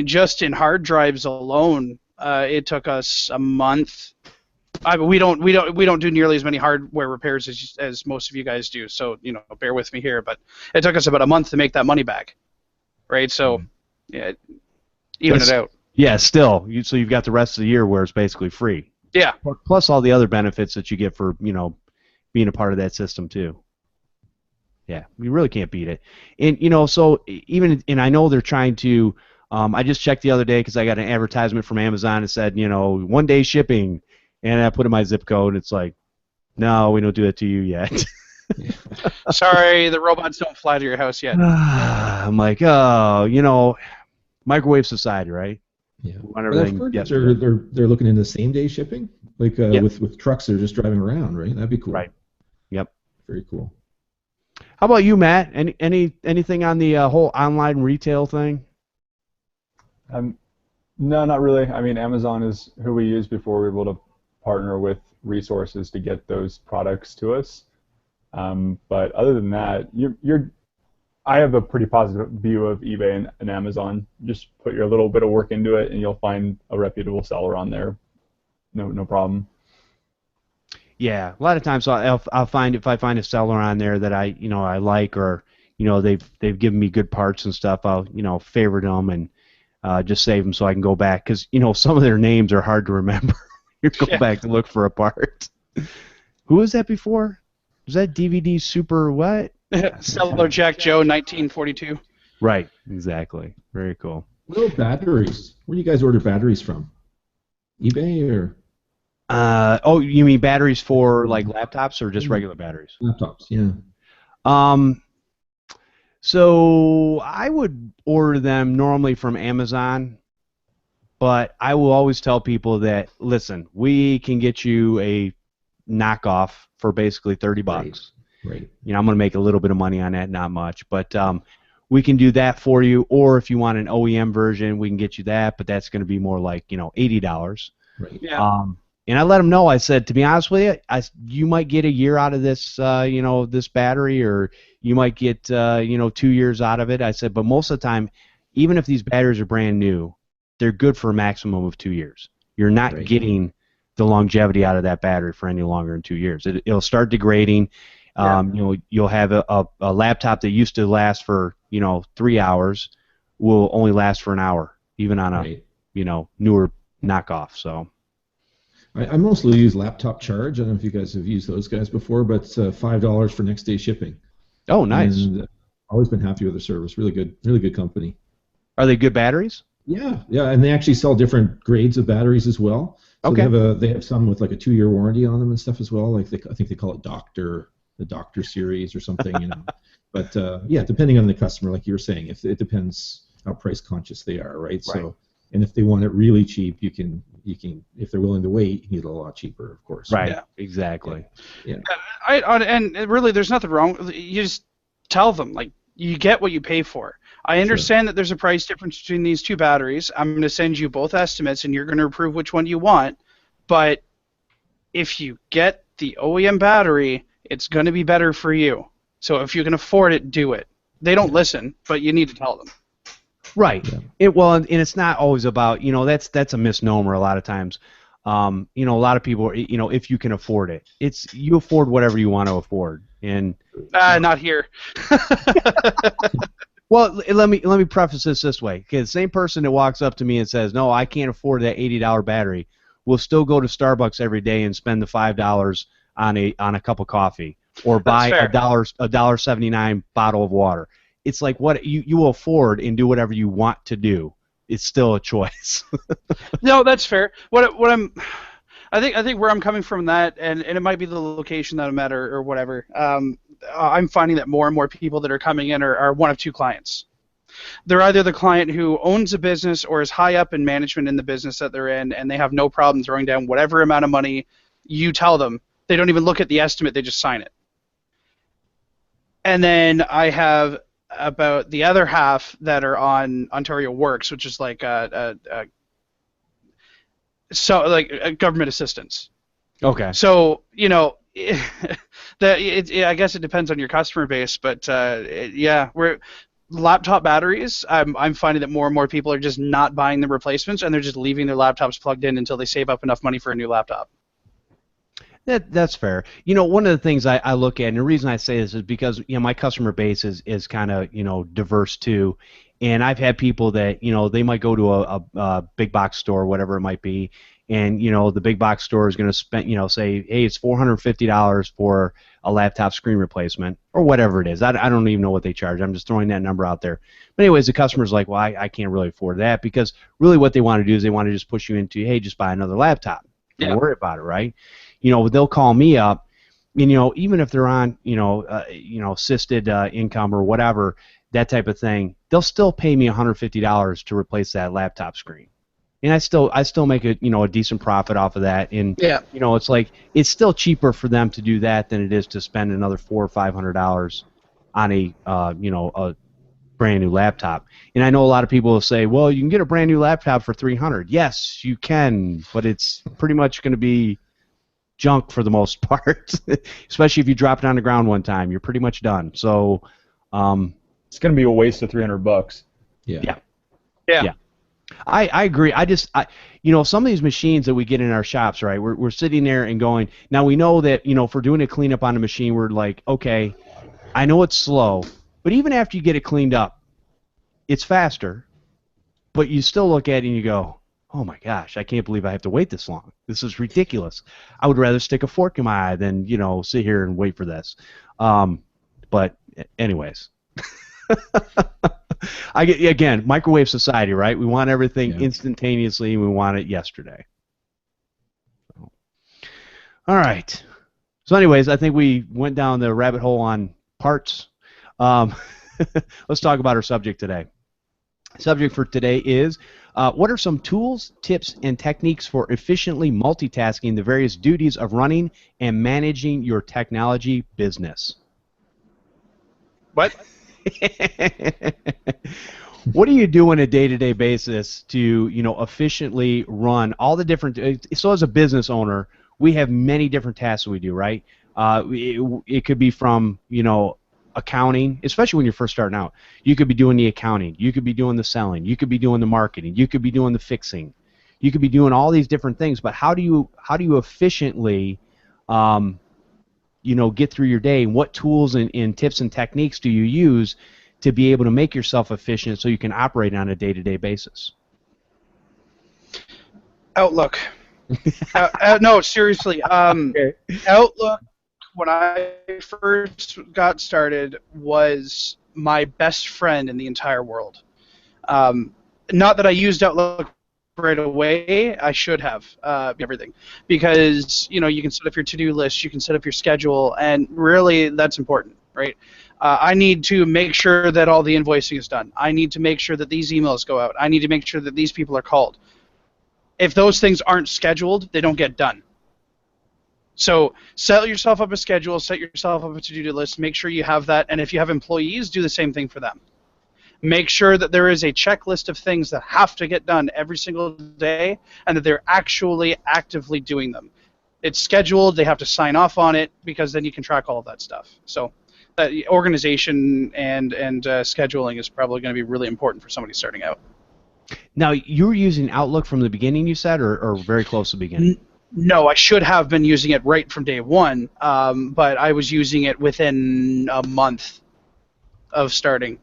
Just in hard drives alone, it took us a month. We don't do nearly as many hardware repairs as most of you guys do, so bear with me here. But it took us about a month to make that money back, right? So, yeah, even it out. Yeah, still. So you've got the rest of the year where it's basically free. Yeah. Plus all the other benefits that you get for being a part of that system too. Yeah, you really can't beat it. And so and I know they're trying to. I just checked the other day because I got an advertisement from Amazon that said 1-day shipping. And I put in my zip code, and it's like, no, we don't do that to you yet. Sorry, the robots don't fly to your house yet. I'm like, oh, microwave society, right? Yeah. We want everything yesterday. They're looking into same-day shipping, like with trucks that are just driving around, right? That'd be cool. Right. Yep. Very cool. How about you, Matt? Anything on the whole online retail thing? No, not really. Amazon is who we used before we were able to partner with resources to get those products to us. But other than that, I have a pretty positive view of eBay and Amazon. Just put your little bit of work into it, and you'll find a reputable seller on there. No problem. Yeah, a lot of times I'll find if I find a seller on there that I like, or they've given me good parts and stuff, I'll favorite them and just save them so I can go back, because some of their names are hard to remember. You go back to look for a part. Who was that before? Was that DVD Super what? Cellular Jack Joe 1942. Right, exactly. Very cool. What about batteries? Where do you guys order batteries from? eBay or? You mean batteries for like laptops or just regular batteries? Laptops, yeah. So I would order them normally from Amazon, but I will always tell people that, listen, we can get you a knockoff for basically $30. Right. I'm going to make a little bit of money on that, not much, but we can do that for you. Or if you want an OEM version, we can get you that, but that's going to be more like $80. Right. Yeah. And I let them know. I said, to be honest with you, you might get a year out of this, this battery, or you might get 2 years out of it. I said, but most of the time, even if these batteries are brand new, they're good for a maximum of 2 years. You're not getting the longevity out of that battery for any longer than 2 years. It'll start degrading. You'll have a laptop that used to last for 3 hours will only last for an hour, even on a newer knockoff. So I mostly use Laptop Charge. I don't know if you guys have used those guys before, but it's $5 for next day shipping. Oh, nice. And always been happy with their service. Really good company. Are they good batteries? Yeah, and they actually sell different grades of batteries as well. So they have some with like a 2-year warranty on them and stuff as well. Like I think they call it the Doctor series or something, But depending on the customer, like you were saying, if it depends how price conscious they are, right? So, and if they want it really cheap, you can if they're willing to wait, you can get it a lot cheaper, of course. Right. Yeah. Exactly. Yeah. And really, there's nothing wrong. You just tell them, like, you get what you pay for. I understand that there's a price difference between these two batteries. I'm going to send you both estimates, and you're going to approve which one you want. But if you get the OEM battery, it's going to be better for you. So if you can afford it, do it. They don't listen, but you need to tell them. Right. And it's not always about, that's a misnomer a lot of times. A lot of people, if you can afford it, you afford whatever you want to afford. And not here. well, let me preface this way, because the same person that walks up to me and says, "No, I can't afford that $80 battery," will still go to Starbucks every day and spend the $5 on a cup of coffee or buy a $1.79 bottle of water. It's like what you will afford and do whatever you want to do. It's still a choice. No, that's fair. I think where I'm coming from that, and it might be the location that I'm at or whatever. I'm finding that more and more people that are coming in are one of two clients. They're either the client who owns a business or is high up in management in the business that they're in, and they have no problem throwing down whatever amount of money you tell them. They don't even look at the estimate; they just sign it. And then I have about the other half that are on Ontario Works, which is like government assistance. Okay. So I guess it depends on your customer base, but we're laptop batteries. I'm finding that more and more people are just not buying the replacements, and they're just leaving their laptops plugged in until they save up enough money for a new laptop. That's fair. One of the things I look at, and the reason I say this is because my customer base is kind of diverse too, and I've had people that they might go to a big box store, whatever it might be, and the big box store is going to spend say, hey, it's $450 for a laptop screen replacement or whatever it is. I don't even know what they charge. I'm just throwing that number out there. But anyways, the customer's like, well, I can't really afford that, because really what they want to do is they want to just push you into, hey, just buy another laptop. Don't worry about it, right? They'll call me up, even if they're on, assisted income or whatever, that type of thing, they'll still pay me $150 to replace that laptop screen. And I still make a decent profit off of that. And, it's like, it's still cheaper for them to do that than it is to spend another $400 or $500 on a brand new laptop. And I know a lot of people will say, well, you can get a brand new laptop for $300. Yes, you can, but it's pretty much going to be junk for the most part, especially if you drop it on the ground one time. You're pretty much done. So it's going to be a waste of $300. Yeah. I agree. Some of these machines that we get in our shops, right? We're sitting there and going. Now we know that for doing a cleanup on a machine, we're like, okay, I know it's slow, but even after you get it cleaned up, it's faster. But you still look at it and you go, oh my gosh, I can't believe I have to wait this long. This is ridiculous. I would rather stick a fork in my eye than, sit here and wait for this. But anyways. Again, microwave society, right? We want everything instantaneously, and we want it yesterday. All right. So anyways, I think we went down the rabbit hole on parts. Let's talk about our subject today. Subject for today is what are some tools, tips, and techniques for efficiently multitasking the various duties of running and managing your technology business? What? What do you do on a day-to-day basis to, efficiently run all the different? So as a business owner, we have many different tasks we do, right? It could be from, accounting, especially when you're first starting out. You could be doing the accounting. You could be doing the selling. You could be doing the marketing. You could be doing the fixing. You could be doing all these different things. But how do you efficiently, get through your day? And what tools and tips and techniques do you use to be able to make yourself efficient so you can operate on a day-to-day basis? Outlook. No, seriously. Outlook, when I first got started, was my best friend in the entire world. Not that I used Outlook right away. I should have everything, because you can set up your to-do list, you can set up your schedule, and really that's important, right? I need to make sure that all the invoicing is done. I need to make sure that these emails go out. I need to make sure that these people are called. If those things aren't scheduled, they don't get done. So set yourself up a schedule, set yourself up a to-do list, make sure you have that, and if you have employees, do the same thing for them. Make sure that there is a checklist of things that have to get done every single day and that they're actually actively doing them. it's scheduled. They have to sign off on it because then you can track all of that stuff. So organization and scheduling is probably going to be really important for somebody starting out. Now, you were using Outlook from the beginning, you said, or very close to the beginning? No, I should have been using it right from day one, but I was using it within a month of starting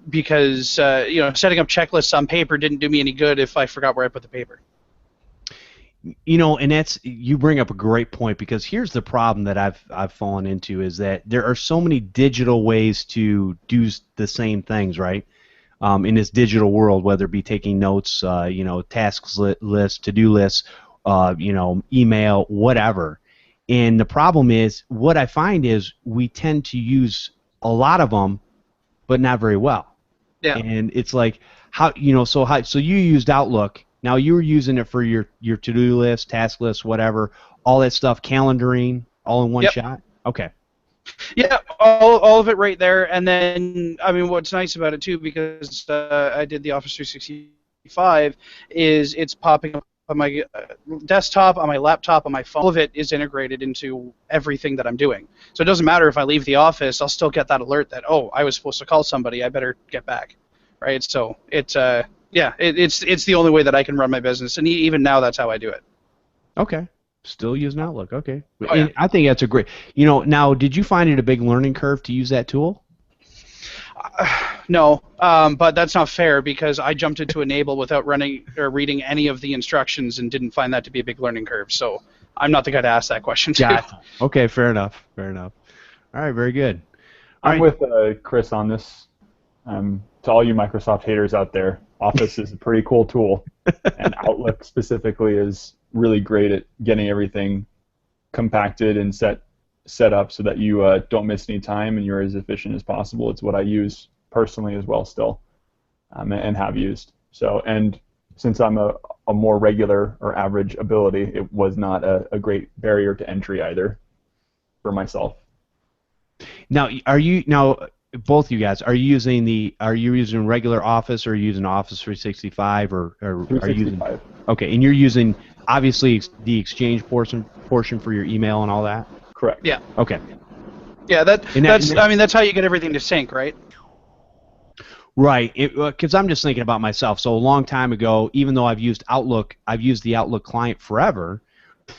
because setting up checklists on paper didn't do me any good if I forgot where I put the paper. And you bring up a great point, because here's the problem that I've fallen into is that there are so many digital ways to do the same things, right? In this digital world, whether it be taking notes, tasks lists, to-do lists, email, whatever. And the problem is, what I find is we tend to use a lot of them, but not very well. Yeah. And it's like, so you used Outlook. Now you were using it for your to-do list, task list, whatever, all that stuff, calendaring, all in one shot? Okay. Yeah, all of it right there. And then, what's nice about it, too, because I did the Office 365, is it's popping up on my desktop, on my laptop, on my phone. All of it is integrated into everything that I'm doing. So it doesn't matter if I leave the office, I'll still get that alert that, oh, I was supposed to call somebody, I better get back, right? So it's the only way that I can run my business, and even now that's how I do it. Okay. Still using Outlook, okay. Oh, yeah. I think that's a great, now did you find it a big learning curve to use that tool? No, but that's not fair because I jumped into Enable without running or reading any of the instructions and didn't find that to be a big learning curve. So I'm not the guy to ask that question to. Gotcha. Okay, fair enough. All right, very good. I'm with Chris on this. To all you Microsoft haters out there, Office is a pretty cool tool, and Outlook specifically is really great at getting everything compacted and set up so that you don't miss any time and you're as efficient as possible. It's what I use personally as well still, and have used. So, and since I'm a more regular or average ability, it was not a great barrier to entry either for myself. Now, both you guys, are you using regular Office, or are you using Office 365, or are you using? Okay, and you're using obviously the Exchange portion for your email and all that. Correct. Yeah. Okay. Yeah, that's how you get everything to sync, right? Right, because I'm just thinking about myself. So a long time ago, even though I've used Outlook, I've used the Outlook client forever.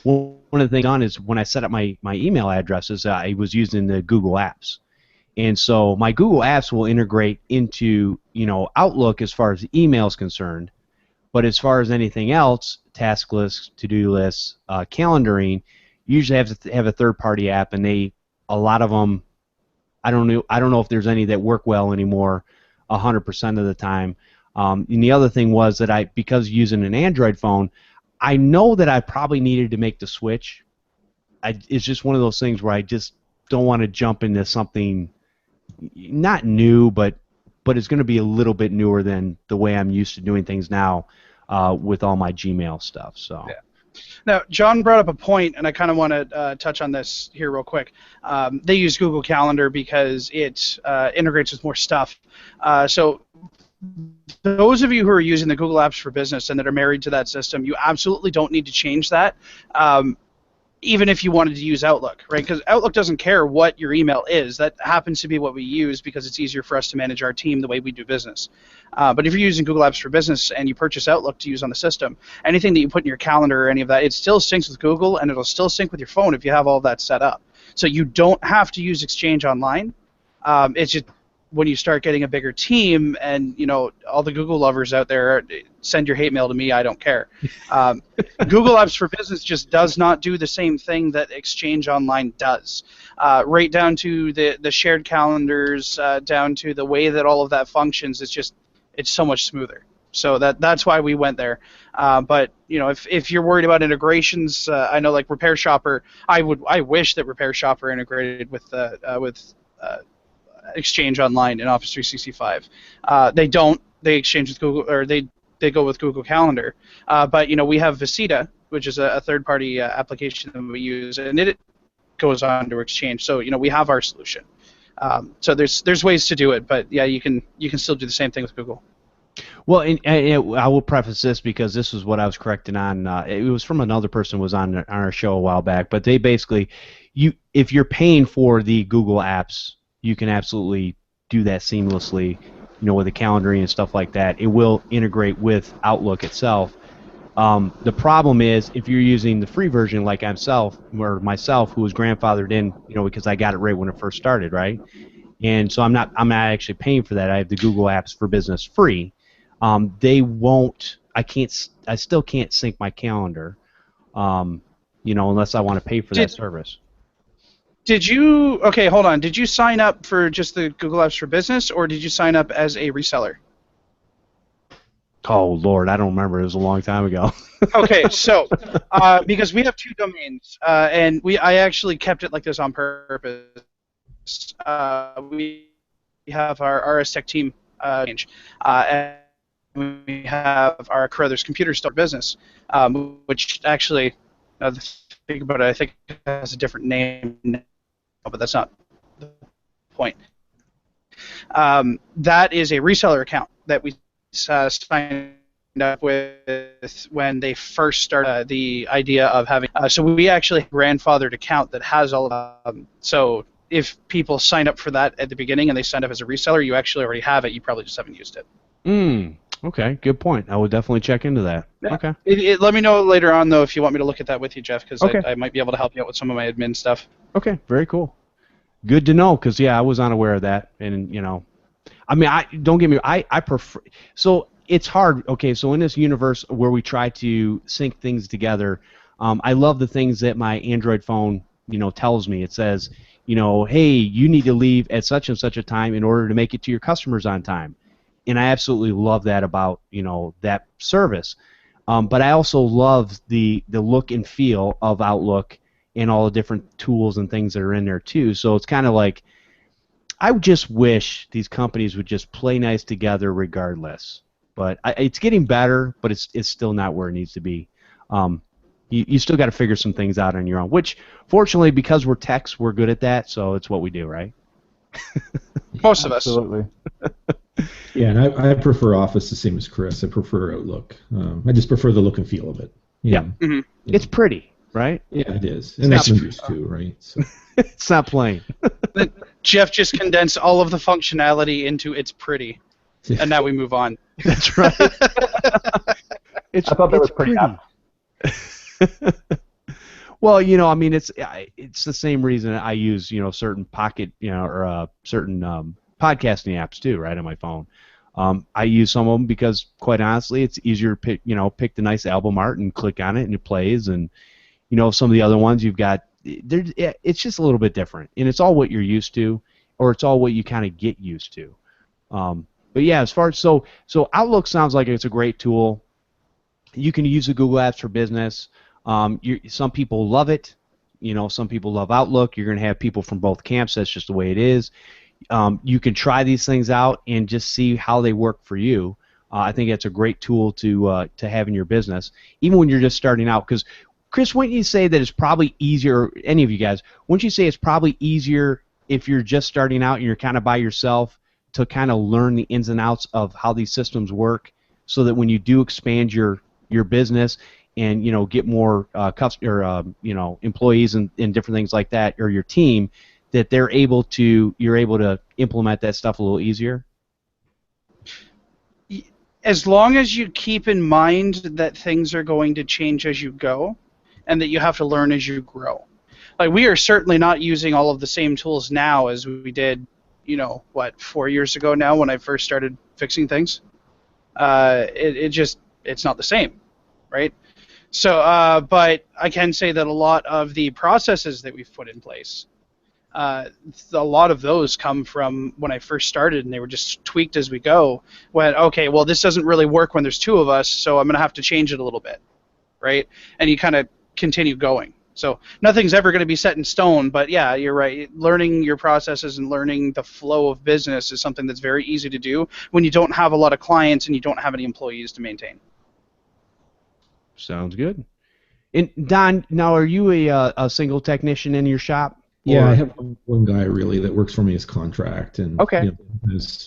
One of the things done is when I set up my email addresses, I was using the Google Apps. And so my Google Apps will integrate into Outlook as far as email is concerned, but as far as anything else, task lists, to-do lists, calendaring, you usually have to have a third-party app, and a lot of them, I don't know if there's any that work well anymore 100% of the time. And the other thing was that because using an Android phone, I know that I probably needed to make the switch. It's just one of those things where I just don't want to jump into something not new, but it's going to be a little bit newer than the way I'm used to doing things now with all my Gmail stuff. So. Yeah. Now, John brought up a point, and I kind of want to touch on this here real quick. They use Google Calendar because it integrates with more stuff. So those of you who are using the Google Apps for Business and that are married to that system, you absolutely don't need to change that, even if you wanted to use Outlook, right? Because Outlook doesn't care what your email is. That happens to be what we use because it's easier for us to manage our team the way we do business. But if you're using Google Apps for Business and you purchase Outlook to use on the system, anything that you put in your calendar or any of that, it still syncs with Google, and it'll still sync with your phone if you have all that set up. So you don't have to use Exchange Online. It's just when you start getting a bigger team, and all the Google lovers out there, send your hate mail to me. I don't care. Google Apps for Business just does not do the same thing that Exchange Online does. Right down to the shared calendars, down to the way that all of that functions. It's so much smoother. So that's why we went there. But if you're worried about integrations, I know like Repair Shopper. I wish that Repair Shopper integrated with Exchange Online in Office 365. They don't. They exchange with Google, or they go with Google Calendar. But we have Visita, which is a third-party application that we use, and it goes on to Exchange. So we have our solution. So there's ways to do it, but yeah, you can still do the same thing with Google. Well, I will preface this because this is what I was correcting on. It was from another person who was on our show a while back, but they basically, if you're paying for the Google apps, you can absolutely do that seamlessly, with the calendaring and stuff like that. It will integrate with Outlook itself. The problem is if you're using the free version like myself, who was grandfathered in, because I got it right when it first started, right? And so I'm not actually paying for that. I have the Google Apps for Business free. They won't. I still can't sync my calendar, unless I want to pay for that service. Did you? Okay, hold on. Did you sign up for just the Google Apps for Business, or did you sign up as a reseller? Oh Lord, I don't remember. It was a long time ago. Okay, so because we have 2 domains, and I actually kept it like this on purpose. We have our RS Tech team change, and we have our Carruthers Computer Store business, which actually, think about it, I think it has a different name now, but that's not the point. That is a reseller account that we signed up with when they first started the idea of having. So we actually have a grandfathered account that has all of so if people sign up for that at the beginning and they sign up as a reseller, you actually already have it. You probably just haven't used it. Okay, good point. I will definitely check into that. Yeah. Okay. Let me know later on, though, if you want me to look at that with you, Jeff, because okay. I might be able to help you out with some of my admin stuff. Okay, very cool. Good to know, because, I was unaware of that. And, don't get me, I prefer, so it's hard. Okay, so in this universe where we try to sync things together, I love the things that my Android phone, tells me. It says, hey, you need to leave at such and such a time in order to make it to your customers on time. And I absolutely love that about, that service. But I also love the look and feel of Outlook and all the different tools and things that are in there too. So it's kind of like, I just wish these companies would just play nice together regardless. But it's getting better, but it's still not where it needs to be. You still got to figure some things out on your own, which fortunately, because we're techs, we're good at that, so it's what we do, right? Most of us. Absolutely. Yeah, and I prefer Office the same as Chris. I prefer Outlook. I just prefer the look and feel of it. Yeah. Mm-hmm. It's pretty, right? Yeah, it is. And that's used too, right? So. It's not plain. Jeff just condensed all of the functionality into it's pretty. And now we move on. That's right. I thought that was pretty. Well, it's the same reason I use, certain pocket, or certain podcasting apps too, right, on my phone. I use some of them because, quite honestly, it's easier to pick the nice album art and click on it and it plays. And, some of the other ones you've got, it's just a little bit different. And it's all what you're used to, or it's all what you kind of get used to. But yeah, as far as so Outlook sounds like it's a great tool. You can use the Google Apps for Business. Some people love it. Some people love Outlook. You're going to have people from both camps. That's just the way it is. You can try these things out and just see how they work for you. I think that's a great tool to have in your business, even when you're just starting out. Because, Chris, wouldn't you say that it's probably easier, any of you guys, wouldn't you say it's probably easier if you're just starting out and you're kind of by yourself to kind of learn the ins and outs of how these systems work, so that when you do expand your business and get more employees and different things like that, or your team, that you're able to implement that stuff a little easier? As long as you keep in mind that things are going to change as you go, and that you have to learn as you grow. Like, we are certainly not using all of the same tools now as we did, 4 years ago now when I first started fixing things. It's not the same, right? So, but I can say that a lot of the processes that we've put in place, a lot of those come from when I first started, and they were just tweaked as we go. When, okay, well, this doesn't really work when there's 2 of us, so I'm going to have to change it a little bit, right? And you kind of continue going. So nothing's ever going to be set in stone, but yeah, you're right. Learning your processes and learning the flow of business is something that's very easy to do when you don't have a lot of clients and you don't have any employees to maintain. Sounds good. And Don, now are you a single technician in your shop? Yeah, Or- I have one guy really that works for me as contract, and Okay.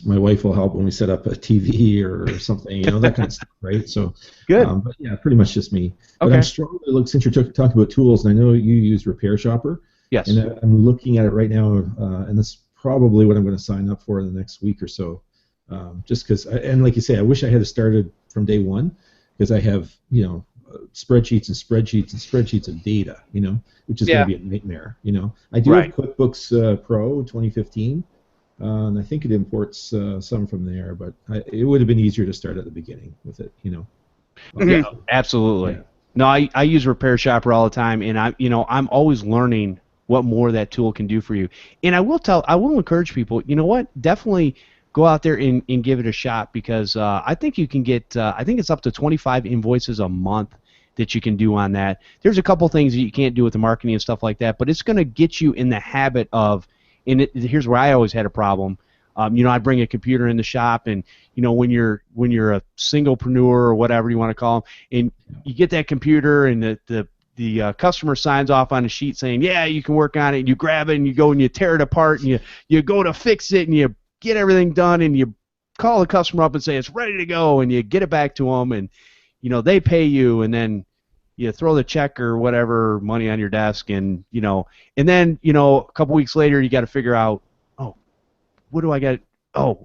my wife will help when we set up a TV or something, that kind of stuff, right? So, Good. but yeah, pretty much just me. But Okay. I'm strongly since you're talking about tools, and I know you use Repair Shopper, Yes. and I'm looking at it right now, and that's probably what I'm going to sign up for in the next week or so, just because. And like you say, I wish I had started from day one, because I have spreadsheets and spreadsheets and spreadsheets of data, which is going to be a nightmare. I do Right. have QuickBooks Pro 2015, and I think it imports some from there, but it would have been easier to start at the beginning with it. Yeah, absolutely. Yeah. No, I use Repair Shopper all the time, and I'm always learning what more that tool can do for you. And I will encourage people, you know what, definitely go out there and give it a shot, because I think you can get, I think it's up to 25 invoices a month that you can do on that. There's a couple things that you can't do with the marketing and stuff like that, but it's going to get you in the habit of, and here's where I always had a problem. I bring a computer in the shop, and when you're a singlepreneur or whatever you want to call them, and you get that computer, and the customer signs off on a sheet saying, yeah, you can work on it, and you grab it and you go and you tear it apart, and you go to fix it, and you get everything done, and you call the customer up and say it's ready to go, and you get it back to them, and they pay you, and then you throw the check or whatever money on your desk, and then a couple weeks later you got to figure out, oh, what do I got? Oh,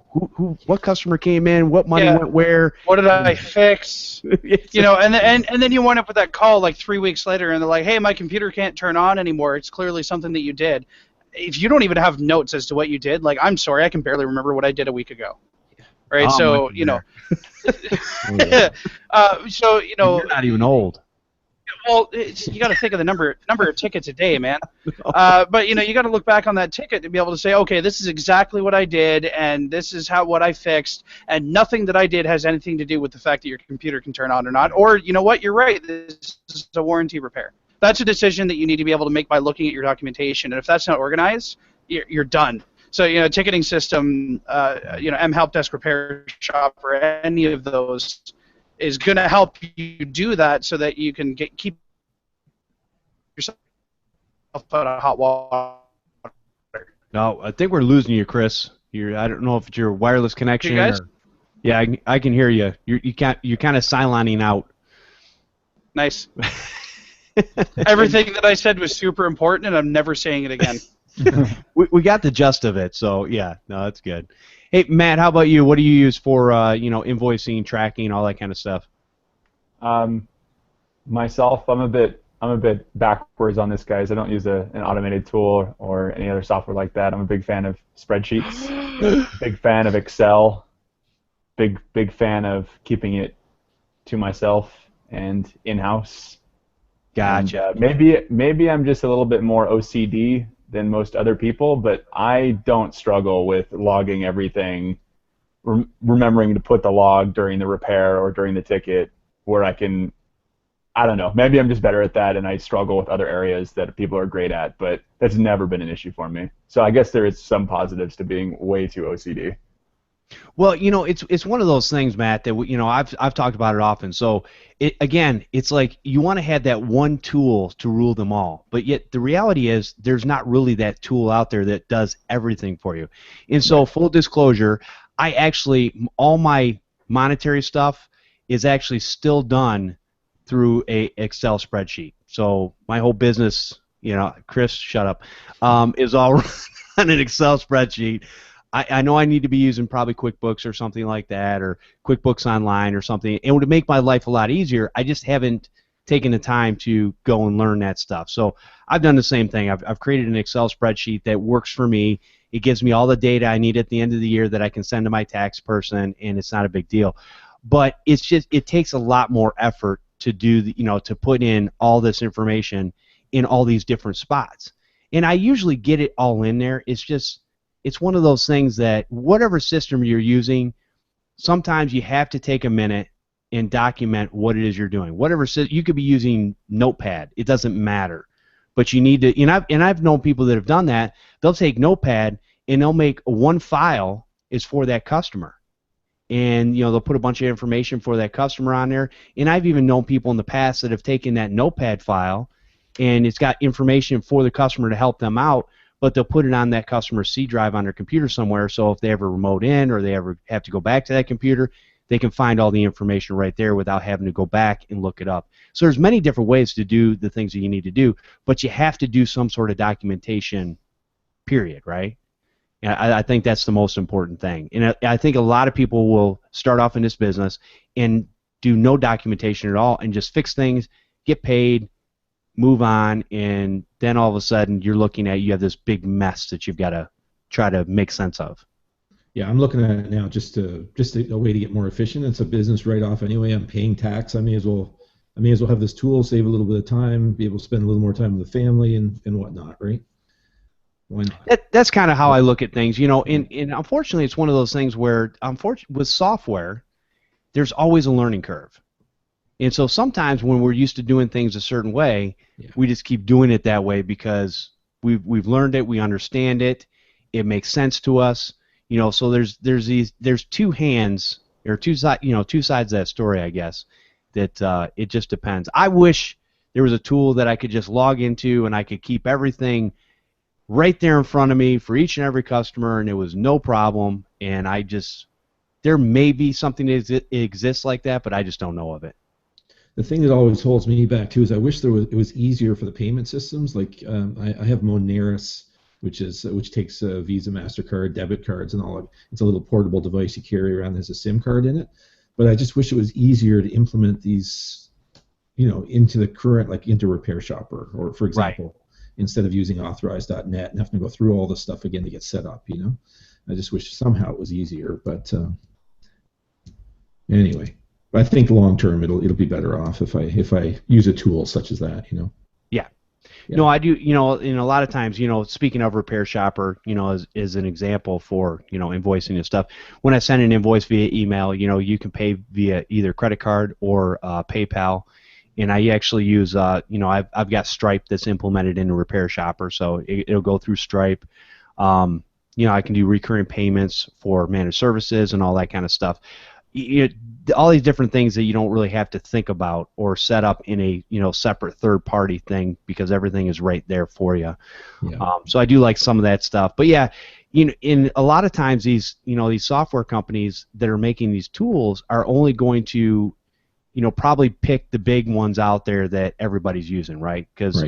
what customer came in? What money went where? What did I fix? And then you wind up with that call like 3 weeks later, and they're like, hey, my computer can't turn on anymore. It's clearly something that you did. If you don't even have notes as to what you did, like, I'm sorry, I can barely remember what I did a week ago. Right? So, You're not even old. Well, you got to think of the number of tickets a day, man. But you got to look back on that ticket to be able to say, okay, this is exactly what I did, and this is what I fixed, and nothing that I did has anything to do with the fact that your computer can turn on or not. Or you know what, you're right, this is a warranty repair. That's a decision that you need to be able to make by looking at your documentation, and if that's not organized, you're done. So ticketing system, Help Desk, Repair Shop, or any of those is going to help you do that, so that you can keep yourself out of hot water. No, I think we're losing you, Chris. I don't know if it's your wireless connection. You guys? Yeah, I can hear you. You're kind of silencing out. Nice. Everything that I said was super important, and I'm never saying it again. We got the gist of it, so yeah, no, that's good. Hey, Matt, how about you? What do you use for invoicing, tracking, all that kind of stuff? Myself, I'm a bit backwards on this, guys. I don't use an automated tool or any other software like that. I'm a big fan of spreadsheets, big fan of Excel, big fan of keeping it to myself and in-house. Gotcha. And, maybe I'm just a little bit more OCD than most other people, but I don't struggle with logging everything, remembering to put the log during the repair or during the ticket, where I don't know, maybe I'm just better at that, and I struggle with other areas that people are great at, but that's never been an issue for me. So I guess there is some positives to being way too OCD. Well, it's one of those things, Matt, that I've talked about it often. So it's like you want to have that one tool to rule them all, but yet the reality is there's not really that tool out there that does everything for you. And so, full disclosure, all my monetary stuff is actually still done through a Excel spreadsheet. So my whole business, Chris, shut up, is all run on an Excel spreadsheet. I know I need to be using probably QuickBooks or something like that, or QuickBooks Online or something. It would make my life a lot easier. I just haven't taken the time to go and learn that stuff. So I've done the same thing. I've created an Excel spreadsheet that works for me. It gives me all the data I need at the end of the year that I can send to my tax person, and it's not a big deal. But it takes a lot more effort to do to put in all this information in all these different spots. And I usually get it all in there. It's one of those things that whatever system you're using, sometimes you have to take a minute and document what it is you're doing. You could be using Notepad. It doesn't matter. But you need to, and I've known people that have done that. They'll take Notepad and they'll make one file is for that customer. And they'll put a bunch of information for that customer on there. And I've even known people in the past that have taken that Notepad file and it's got information for the customer to help them out, but they'll put it on that customer's C drive on their computer somewhere, so if they ever remote in or they ever have to go back to that computer, they can find all the information right there without having to go back and look it up. So there's many different ways to do the things that you need to do, but you have to do some sort of documentation, period, right? And I think that's the most important thing. And I think a lot of people will start off in this business and do no documentation at all and just fix things, get paid, move on, and then all of a sudden you have this big mess that you've got to try to make sense of. Yeah, I'm looking at it now just a way to get more efficient. It's a business write-off anyway. I'm paying tax. I may as well have this tool, save a little bit of time, be able to spend a little more time with the family and whatnot, right? Why not? That's kind of how I look at things, and unfortunately it's one of those things where with software, there's always a learning curve. And so sometimes when we're used to doing things a certain way, we just keep doing it that way because we've learned it, we understand it, it makes sense to us. So there's two hands or two sides of that story, I guess, that it just depends. I wish there was a tool that I could just log into and I could keep everything right there in front of me for each and every customer, and it was no problem. And there may be something that exists like that, but I just don't know of it. The thing that always holds me back too is I wish it was easier for the payment systems. Like I have Moneris, which takes Visa, MasterCard, debit cards, and all. It's a little portable device you carry around that has a SIM card in it. But I just wish it was easier to implement these, into the current, like into Repair Shopper, or for example, instead of using authorize.net and having to go through all this stuff again to get set up. I just wish somehow it was easier. But anyway, I think long term it'll be better off if I use a tool such as that. Yeah. No, I do. In a lot of times, speaking of Repair Shopper, as an example for invoicing and stuff. When I send an invoice via email, you can pay via either credit card or PayPal, and I actually use I've got Stripe that's implemented into Repair Shopper, so it'll go through Stripe. I can do recurring payments for managed services and all that kind of stuff. All these different things that you don't really have to think about or set up in a separate third-party thing because everything is right there for you. Yeah. So I do like some of that stuff. But yeah, in a lot of times these software companies that are making these tools are only going to probably pick the big ones out there that everybody's using, right? Because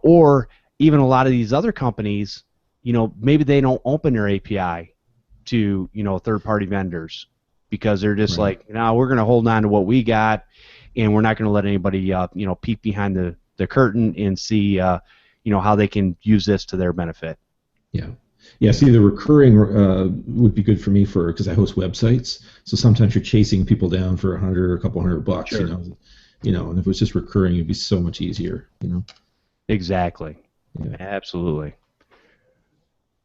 or even a lot of these other companies, maybe they don't open their API to third-party vendors, because they're just like, no, we're going to hold on to what we got, and we're not going to let anybody, peek behind the curtain and see, how they can use this to their benefit. Yeah. Yeah. See, the recurring would be good for me because I host websites. So sometimes you're chasing people down for $100 or a couple $100, Sure. and if it was just recurring, it'd be so much easier, Exactly. Yeah. Absolutely.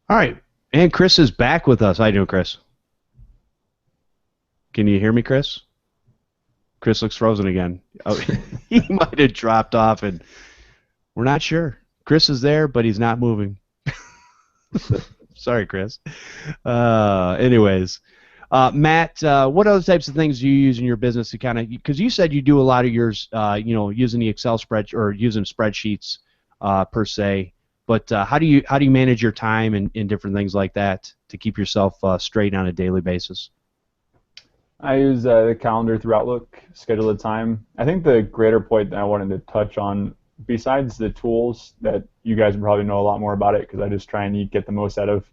All right. And Chris is back with us. How you doing, Chris? Can you hear me, Chris? Chris looks frozen again. Oh, he might have dropped off, and we're not sure. Chris is there, but he's not moving. Sorry, Chris. Anyways, Matt, what other types of things do you use in your business to kind of? Because you said you do a lot of yours, using the Excel spreadsheet or using spreadsheets per se. But how do you manage your time and different things like that to keep yourself straight on a daily basis? I use the calendar through Outlook, schedule a time. I think the greater point that I wanted to touch on, besides the tools that you guys probably know a lot more about it, because I just try and get the most out of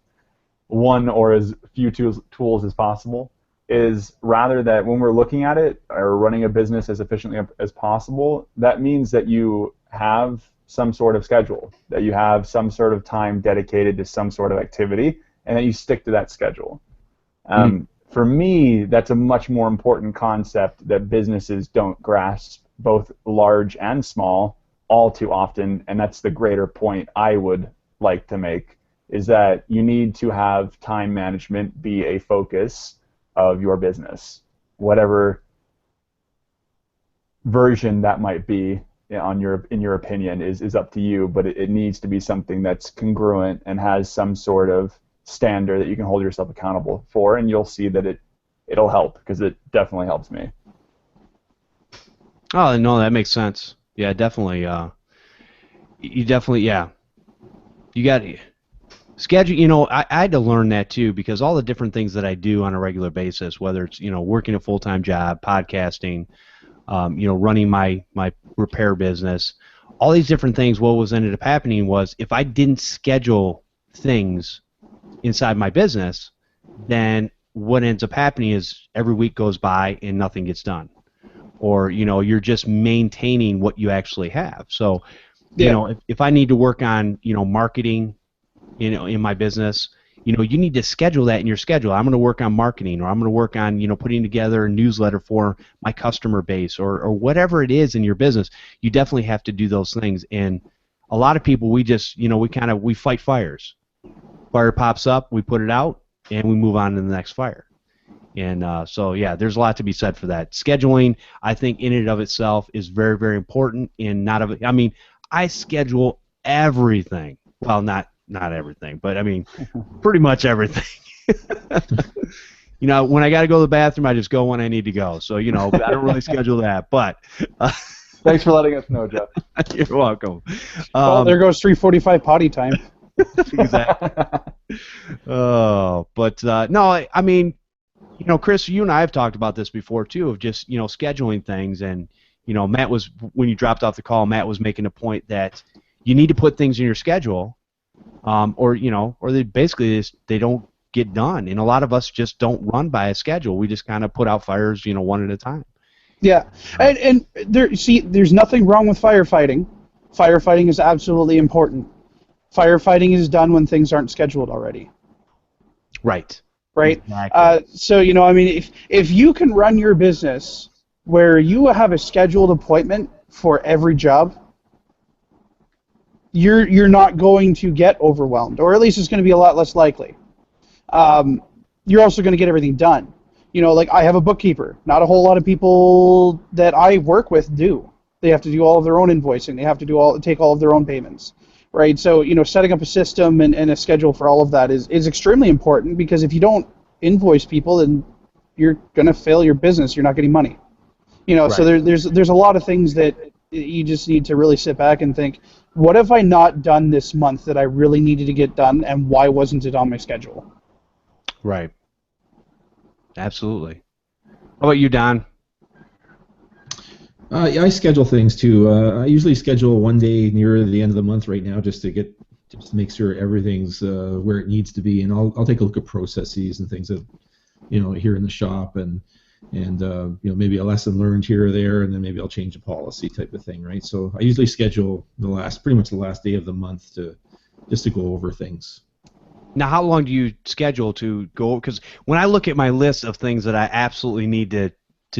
one or as few tools as possible, is rather that when we're looking at it or running a business as efficiently as possible, that means that you have some sort of schedule, that you have some sort of time dedicated to some sort of activity, and that you stick to that schedule. For me, that's a much more important concept that businesses don't grasp, both large and small, all too often, and that's the greater point I would like to make, is that you need to have time management be a focus of your business. Whatever version that might be in your opinion is up to you, but it needs to be something that's congruent and has some sort of standard that you can hold yourself accountable for, and you'll see that it'll help, because it definitely helps me. Oh, no, that makes sense. Yeah, definitely. You definitely, yeah. You got Schedule, I had to learn that too, because all the different things that I do on a regular basis, whether it's, working a full-time job, podcasting, running my repair business, all these different things, what was ended up happening was if I didn't schedule things inside my business, then what ends up happening is every week goes by and nothing gets done. Or, you're just maintaining what you actually have. So, if I need to work on, marketing, in my business, you need to schedule that in your schedule. I'm going to work on marketing, or I'm going to work on, putting together a newsletter for my customer base, or whatever it is in your business. You definitely have to do those things. And a lot of people, we just, we fight fires. Fire pops up, we put it out, and we move on to the next fire. And so, yeah, there's a lot to be said for that. Scheduling, I think, in and of itself is very, very important. And I schedule everything. Well, not everything, but pretty much everything. When I got to go to the bathroom, I just go when I need to go. So, I don't really schedule that. But thanks for letting us know, Jeff. You're welcome. Well, there goes 3:45 potty time. Exactly. No, Chris, you and I have talked about this before too, of just scheduling things. And Matt was, when you dropped off the call, Matt was making a point that you need to put things in your schedule. Or they basically they don't get done, and a lot of us just don't run by a schedule. We just kind of put out fires, one at a time. Yeah, and there's nothing wrong with firefighting. Firefighting is absolutely important. Firefighting is done when things aren't scheduled already. Right. Right. Exactly. So if you can run your business where you have a scheduled appointment for every job, you're not going to get overwhelmed, or at least it's going to be a lot less likely. You're also going to get everything done. Like I have a bookkeeper. Not a whole lot of people that I work with do. They have to do all of their own invoicing. They have to take all of their own payments, right? So setting up a system and a schedule for all of that is extremely important, because if you don't invoice people, then you're going to fail your business. You're not getting money. Right. So there's a lot of things that you just need to really sit back and think, what have I not done this month that I really needed to get done, and why wasn't it on my schedule? Right. Absolutely. How about you, Don? Yeah, I schedule things too. I usually schedule one day near the end of the month right now, just to make sure everything's where it needs to be, and I'll take a look at processes and things that here in the shop, and maybe a lesson learned here or there, and then maybe I'll change a policy type of thing, right? So I usually schedule pretty much the last day of the month to go over things. Now, how long do you schedule to go? Because when I look at my list of things that I absolutely need to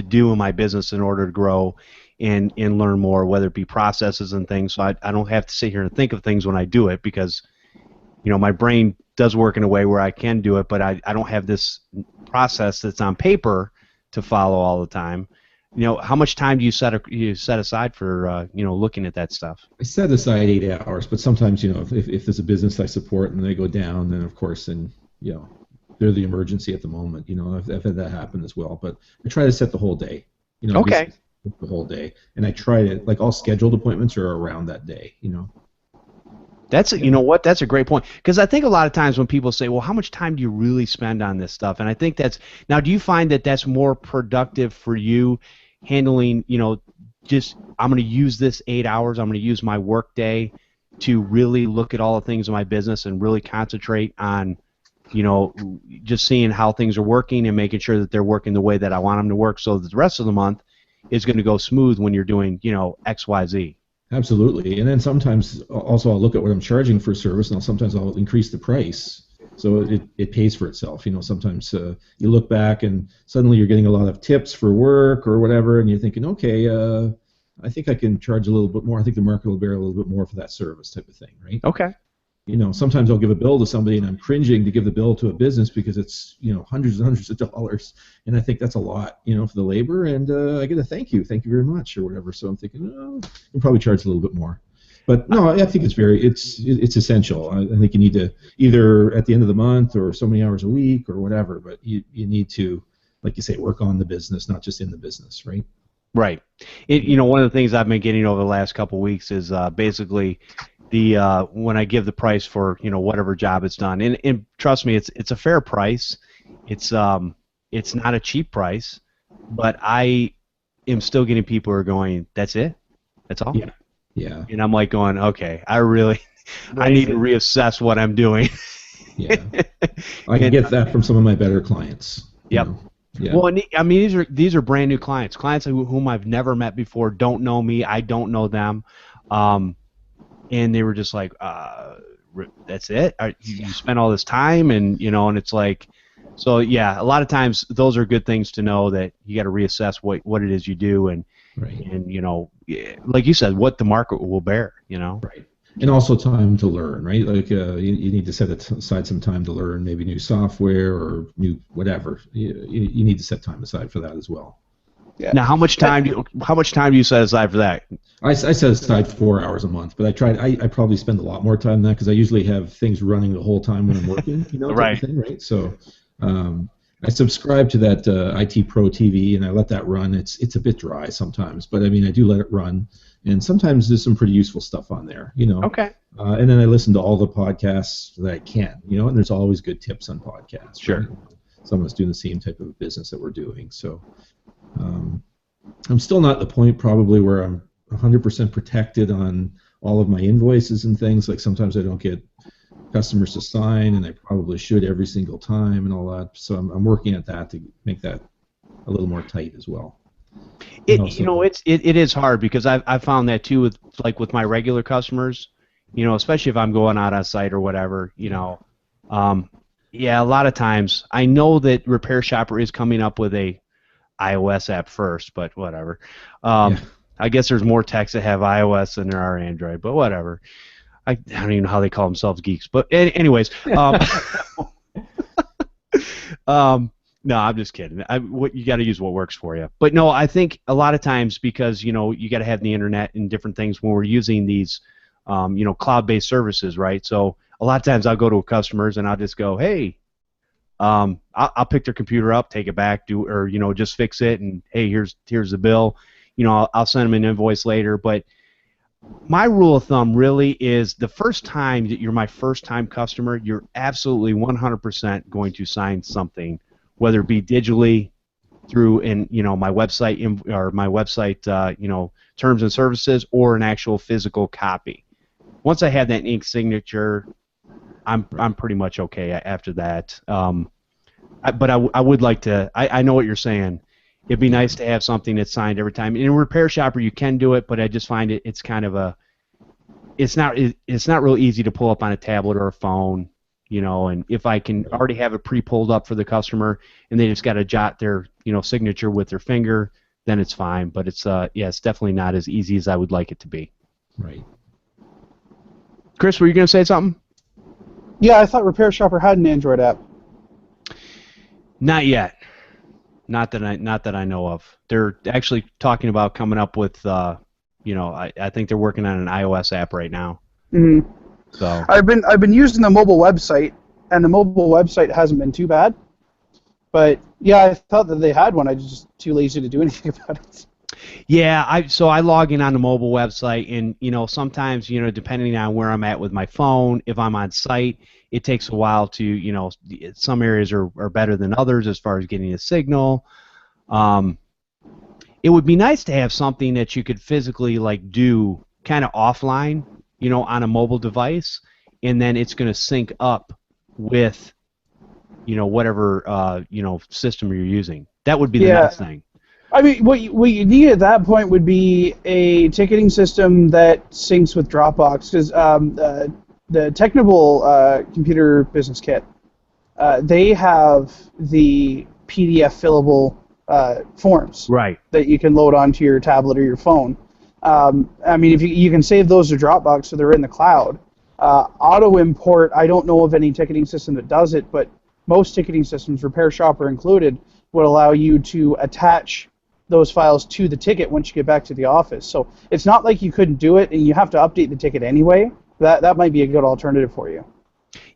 do in my business in order to grow and learn more, whether it be processes and things, so I don't have to sit here and think of things when I do it, because my brain does work in a way where I can do it, but I don't have this process that's on paper to follow all the time. How much time do you set aside for looking at that stuff? I set aside 8 hours, but sometimes if there's a business I support and they go down, then of course they're the emergency at the moment. I've had that happen as well, but I try to set the whole day. Okay. The whole day, and I try to, like, all scheduled appointments are around that day. That's that's a great point, because I think a lot of times when people say, well, how much time do you really spend on this stuff? And I think now, do you find that that's more productive for you, handling, just, I'm going to use this 8 hours, I'm going to use my work day to really look at all the things in my business and really concentrate on, just seeing how things are working and making sure that they're working the way that I want them to work, so that the rest of the month is going to go smooth when you're doing, X, Y, Z. Absolutely. And then sometimes also I'll look at what I'm charging for service, and sometimes I'll increase the price so it pays for itself. Sometimes you look back and suddenly you're getting a lot of tips for work or whatever, and you're thinking, okay, I think I can charge a little bit more. I think the market will bear a little bit more for that service, type of thing, right? Okay. Sometimes I'll give a bill to somebody and I'm cringing to give the bill to a business because it's, hundreds and hundreds of dollars, and I think that's a lot, for the labor, and I get a thank you very much or whatever. So I'm thinking, oh, I can probably charge a little bit more. But no, I think it's essential. I think you need to, either at the end of the month or so many hours a week or whatever, but you need to, like you say, work on the business, not just in the business, right? Right. One of the things I've been getting over the last couple of weeks is basically, when I give the price for whatever job it's done, and trust me, it's a fair price. It's not a cheap price, but I am still getting people who are going, that's it, that's all. Yeah. Yeah. And I'm like going, okay, I need to reassess what I'm doing. Yeah. I can get that from some of my better clients. Yep. Yeah. Well, I mean, these are brand new clients whom I've never met before, don't know me, I don't know them, and they were just like, that's it? You spent all this time, and and it's like, so yeah, a lot of times those are good things to know, that you got to reassess what it is you do, and right. And like you said, what the market will bear. Right. And also time to learn, right? Like you need to set aside some time to learn maybe new software or new whatever. You need to set time aside for that as well. Yeah. Now, how much time do you set aside for that? I set aside 4 hours a month, but I probably spend a lot more time than that, because I usually have things running the whole time when I'm working, right. Type of thing, right? So I subscribe to that IT Pro TV, and I let that run. It's a bit dry sometimes, but I mean, I do let it run, and sometimes there's some pretty useful stuff on there, Okay. And then I listen to all the podcasts that I can, and there's always good tips on podcasts. Sure. Right? Someone's doing the same type of business that we're doing, so I'm still not at the point probably where I'm 100% protected on all of my invoices and things. Like sometimes I don't get customers to sign, and I probably should every single time and all that. So I'm working at that to make that a little more tight as well. It is hard, because I've found that too with my regular customers, especially if I'm going out on site or whatever, yeah, a lot of times I know that Repair Shopper is coming up with a iOS app first, but whatever. I guess there's more techs that have iOS than there are Android, but whatever. I don't even know how they call themselves geeks, but anyways. No, I'm just kidding. You got to use what works for you. But no, I think a lot of times, because you got to have the internet and different things when we're using these, cloud-based services, right? So a lot of times I'll go to customers and I'll just go, hey, I'll pick their computer up, take it back, just fix it, and hey, here's the bill. I'll send them an invoice later. But my rule of thumb really is, the first time that you're my first-time customer, you're absolutely 100% going to sign something, whether it be digitally through my website or my website terms and services, or an actual physical copy. Once I have that ink signature, I'm pretty much okay after that. But I would like to. I know what you're saying. It'd be nice to have something that's signed every time. In a Repair Shopper, you can do it, but I just find it's kind of it's not real easy to pull up on a tablet or a phone, And if I can already have it pre-pulled up for the customer, and they just got to jot their signature with their finger, then it's fine. But it's definitely not as easy as I would like it to be. Right. Chris, were you going to say something? Yeah, I thought Repair Shopper had an Android app. Not yet. Not that I know of. They're actually talking about coming up with, I think they're working on an iOS app right now. Mm-hmm. So I've been using the mobile website, and the mobile website hasn't been too bad. But yeah, I thought that they had one. I'm just too lazy to do anything about it. Yeah, I log in on the mobile website, and sometimes depending on where I'm at with my phone, if I'm on site, it takes a while to some areas are better than others as far as getting a signal. It would be nice to have something that you could physically do kind of offline, on a mobile device, and then it's going to sync up with whatever system you're using. That would be the nice thing. I mean, what you need at that point would be a ticketing system that syncs with Dropbox, because the Technical Computer Business Kit, they have the PDF fillable forms, right, that you can load onto your tablet or your phone. I mean, if you can save those to Dropbox so they're in the cloud. Auto import, I don't know of any ticketing system that does it, but most ticketing systems, Repair Shopper included, would allow you to attach those files to the ticket once you get back to the office. So it's not like you couldn't do it, and you have to update the ticket anyway. That might be a good alternative for you.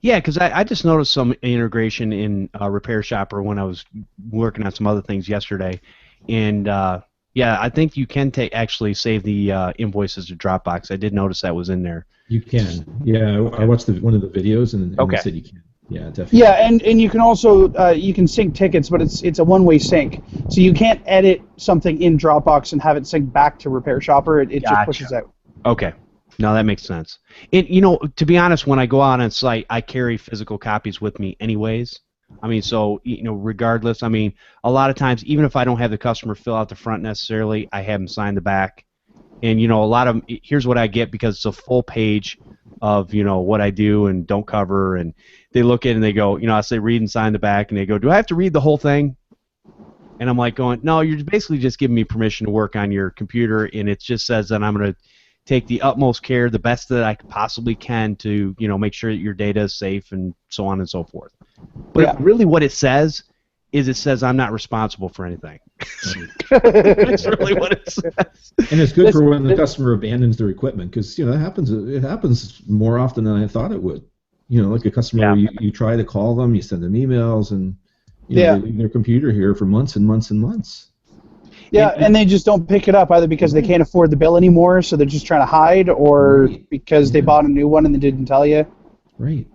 Yeah, because I just noticed some integration in Repair Shopper when I was working on some other things yesterday, and Yeah, I think you can actually save the invoices to Dropbox. I did notice that was in there. You can. Yeah, I watched one of the videos and they Okay. said you can. Yeah, definitely. Yeah, and you can also you can sync tickets, but it's a one-way sync, so you can't edit something in Dropbox and have it sync back to Repair Shopper. It just pushes out. Okay. No, that makes sense. And you know, to be honest, when I go out on site, I carry physical copies with me anyways. I mean, so you know, regardless. I mean, a lot of times, even if I don't have the customer fill out the front necessarily, I have them sign the back. And you know, a lot of here's what I get because it's a full page of what I do and don't cover, and they look at it and they go, I say read and sign the back, and they go, do I have to read the whole thing? And I'm like going, no, you're basically just giving me permission to work on your computer, and it just says that I'm going to take the utmost care, the best that I possibly can to make sure that your data is safe and so on and so forth. But really what it says is it says I'm not responsible for anything. That's really what it says. And it's good for when the customer abandons their equipment because that happens. It happens more often than I thought it would. Like a customer, you try to call them, you send them emails, and they leave their computer here for months and months and months. Yeah, and they just don't pick it up either because they can't afford the bill anymore, so they're just trying to hide, or because they bought a new one and they didn't tell you. Right.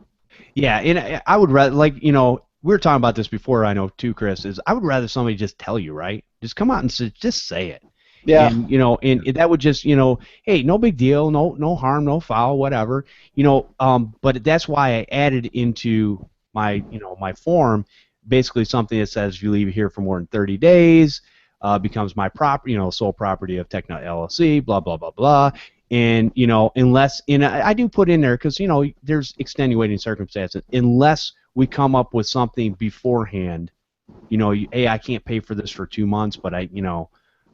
Yeah, and I would rather, we were talking about this before, I know too, Chris, is I would rather somebody just tell you, right? Just come out and just say it. Yeah. And and that would just hey, no big deal, no harm, no foul, whatever. But that's why I added into my my form basically something that says if you leave here for more than 30 days, becomes my property, sole property of Technut LLC, blah blah blah blah. And unless I do put in there because there's extenuating circumstances, unless we come up with something beforehand, hey, I can't pay for this for 2 months, but I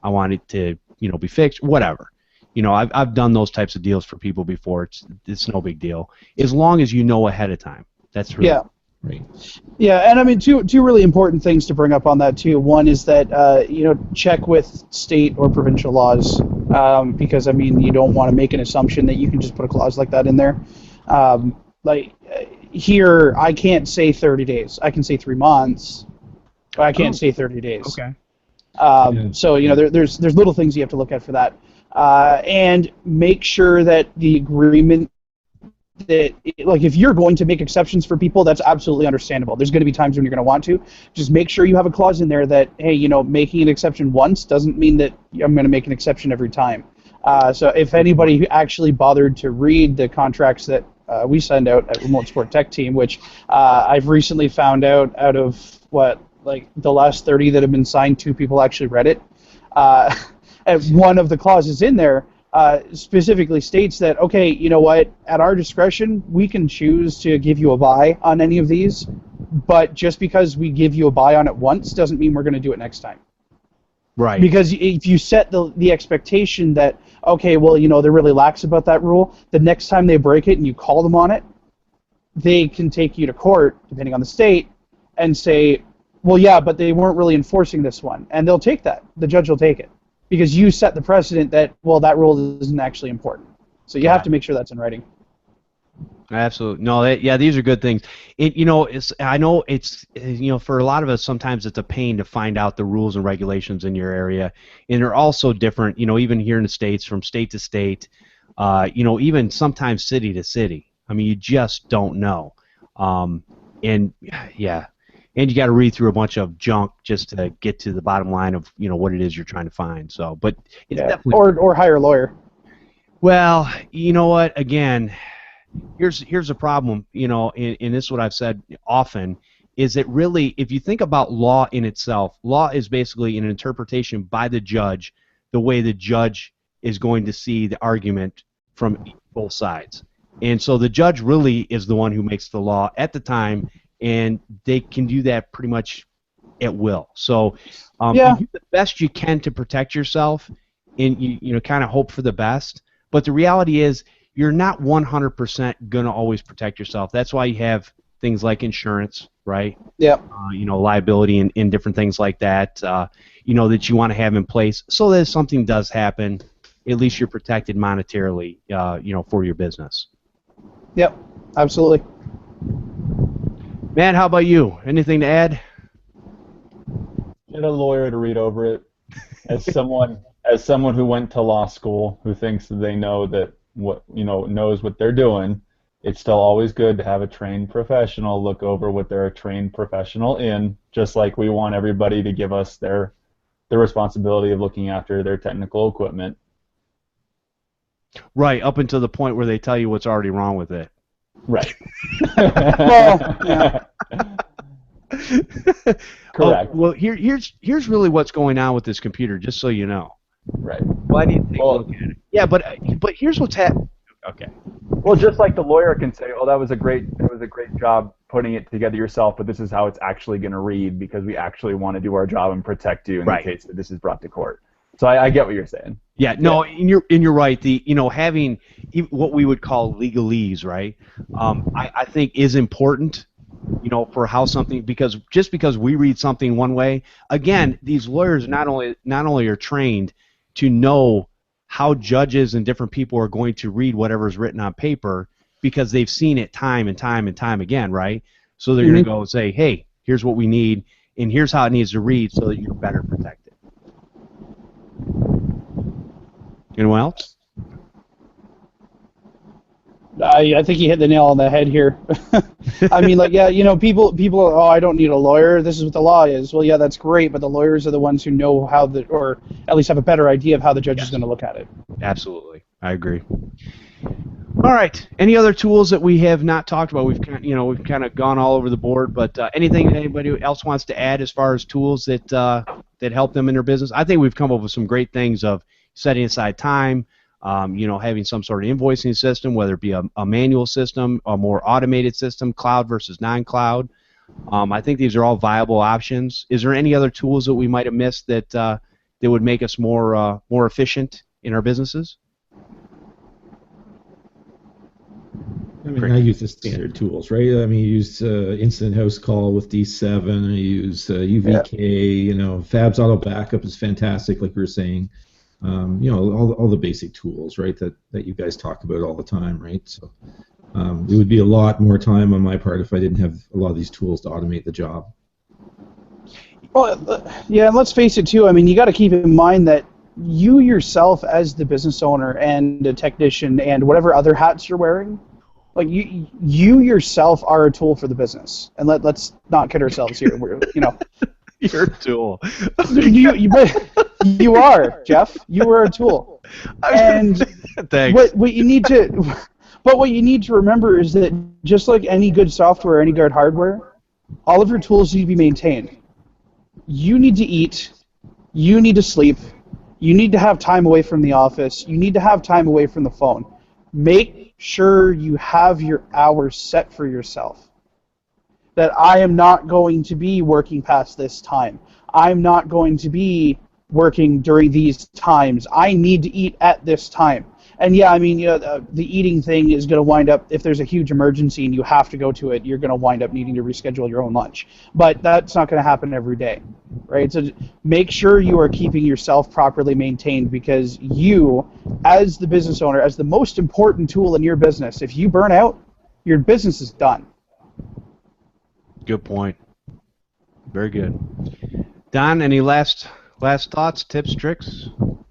want it to be fixed, whatever. I've done those types of deals for people before. It's no big deal as long as you know ahead of time. That's really right. Yeah, and I mean two really important things to bring up on that too. One is that check with state or provincial laws because I mean you don't want to make an assumption that you can just put a clause like that in there. Here I can't say 30 days. I can say 3 months, but I can't say 30 days. Okay. So there's little things you have to look at for that, and make sure that the agreement that if you're going to make exceptions for people, that's absolutely understandable. There's going to be times when you're going to want to. Just make sure you have a clause in there that hey, making an exception once doesn't mean that I'm going to make an exception every time. So if anybody actually bothered to read the contracts that we send out at Remote Support Tech Team, which I've recently found out of the last 30 that have been signed, 2 people actually read it. And one of the clauses in there specifically states that, okay, you know what, at our discretion, we can choose to give you a buy on any of these, but just because we give you a buy on it once doesn't mean we're going to do it next time. Right. Because if you set the expectation that, okay, well, they're really lax about that rule, the next time they break it and you call them on it, they can take you to court, depending on the state, and say, well, yeah, but they weren't really enforcing this one. And they'll take that. The judge will take it. Because you set the precedent that, well, that rule isn't actually important. So you have to make sure that's in writing. Absolutely. No, these are good things. I know it's for a lot of us sometimes it's a pain to find out the rules and regulations in your area, and they're also different. Even here in the States, from state to state, even sometimes city to city. I mean, you just don't know. And you got to read through a bunch of junk just to get to the bottom line of what it is you're trying to find. So, but it's definitely or hire a lawyer. Well, you know what? Again, here's a problem. And this is what I've said often is that really, if you think about law in itself, law is basically an interpretation by the judge, the way the judge is going to see the argument from both sides. And so the judge really is the one who makes the law at the time, and they can do that pretty much at will. So you do the best you can to protect yourself, and you kind of hope for the best. But the reality is you're not 100% going to always protect yourself. That's why you have things like insurance, right? Yeah. Liability and different things like that, that you want to have in place so that if something does happen, at least you're protected monetarily, for your business. Yep, absolutely. Matt, how about you? Anything to add? Get a lawyer to read over it as someone who went to law school, who thinks that they know that knows what they're doing, it's still always good to have a trained professional look over what they're a trained professional in, just like we want everybody to give us their responsibility of looking after their technical equipment. Right, up until the point where they tell you what's already wrong with it. Right. Well, yeah. Correct. Oh, well, here's really what's going on with this computer, just so you know. Right. Why do you take a look at it? Yeah, but here's what's happening. Okay. Well, just like the lawyer can say, "Oh, that was a great job putting it together yourself, but this is how it's actually going to read because we actually want to do our job and protect you in the case that this is brought to court." So I get what you're saying. Yeah, no, and you're right. Having what we would call legalese, right? I think is important, for how something, because just because we read something one way, again, these lawyers not only are trained to know how judges and different people are going to read whatever is written on paper because they've seen it time and time and time again, right? So they're going to go and say, hey, here's what we need, and here's how it needs to read so that you're better protected. Anyone else? I think you hit the nail on the head here. I mean, people, oh, I don't need a lawyer. This is what the law is. Well, yeah, that's great, but the lawyers are the ones who know or at least have a better idea of how the judge is going to look at it. Absolutely, I agree. All right. Any other tools that we have not talked about? We've kind of gone all over the board, but anything that anybody else wants to add as far as tools that help them in their business? I think we've come up with some great things of setting aside time. Having some sort of invoicing system, whether it be a manual system, a more automated system, cloud versus non-cloud. I think these are all viable options. Is there any other tools that we might have missed that would make us more efficient in our businesses? I mean, I use the standard tools, right? I mean, you use Instant House Call with D7. I use UVK. Fab's Auto Backup is fantastic, like we were saying. All the basic tools, right, that you guys talk about all the time, right? So it would be a lot more time on my part if I didn't have a lot of these tools to automate the job. Well, yeah, and let's face it, too. I mean, you got to keep in mind that you yourself as the business owner and a technician and whatever other hats you're wearing, like you yourself are a tool for the business. And let's not kid ourselves here. You're a tool. You are, Jeff. You are a tool. And thanks. What you need to remember is that just like any good software, any good hardware, all of your tools need to be maintained. You need to eat. You need to sleep. You need to have time away from the office. You need to have time away from the phone. Make sure you have your hours set for yourself. That I am not going to be working past this time. I'm not going to be working during these times. I need to eat at this time. And yeah, I mean, the eating thing is going to wind up, if there's a huge emergency and you have to go to it, you're going to wind up needing to reschedule your own lunch. But that's not going to happen every day, right? So make sure you are keeping yourself properly maintained, because you, as the business owner, as the most important tool in your business, if you burn out, your business is done. Good point. Very good. Don, any last thoughts, tips, tricks?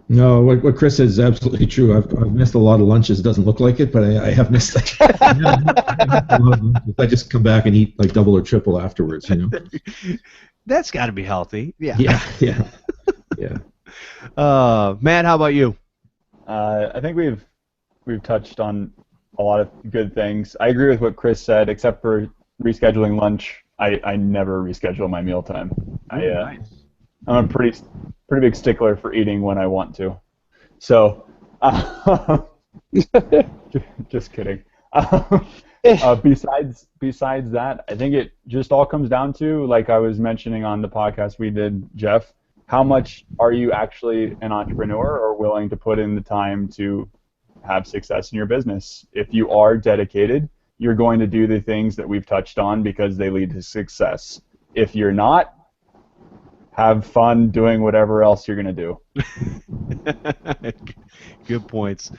No, what Chris said is absolutely true. I've missed a lot of lunches. It doesn't look like it, but I have missed I just come back and eat like double or triple afterwards. That's got to be healthy. Yeah. Yeah. Matt, how about you? I think we've touched on a lot of good things. I agree with what Chris said, except for rescheduling lunch. I never reschedule my mealtime. Nice. I'm a pretty big stickler for eating when I want to. So, just kidding. Besides that, I think it just all comes down to, like I was mentioning on the podcast we did, Jeff, how much are you actually an entrepreneur or willing to put in the time to have success in your business? If you are dedicated, you're going to do the things that we've touched on because they lead to success. If you're not, have fun doing whatever else you're going to do. Good points.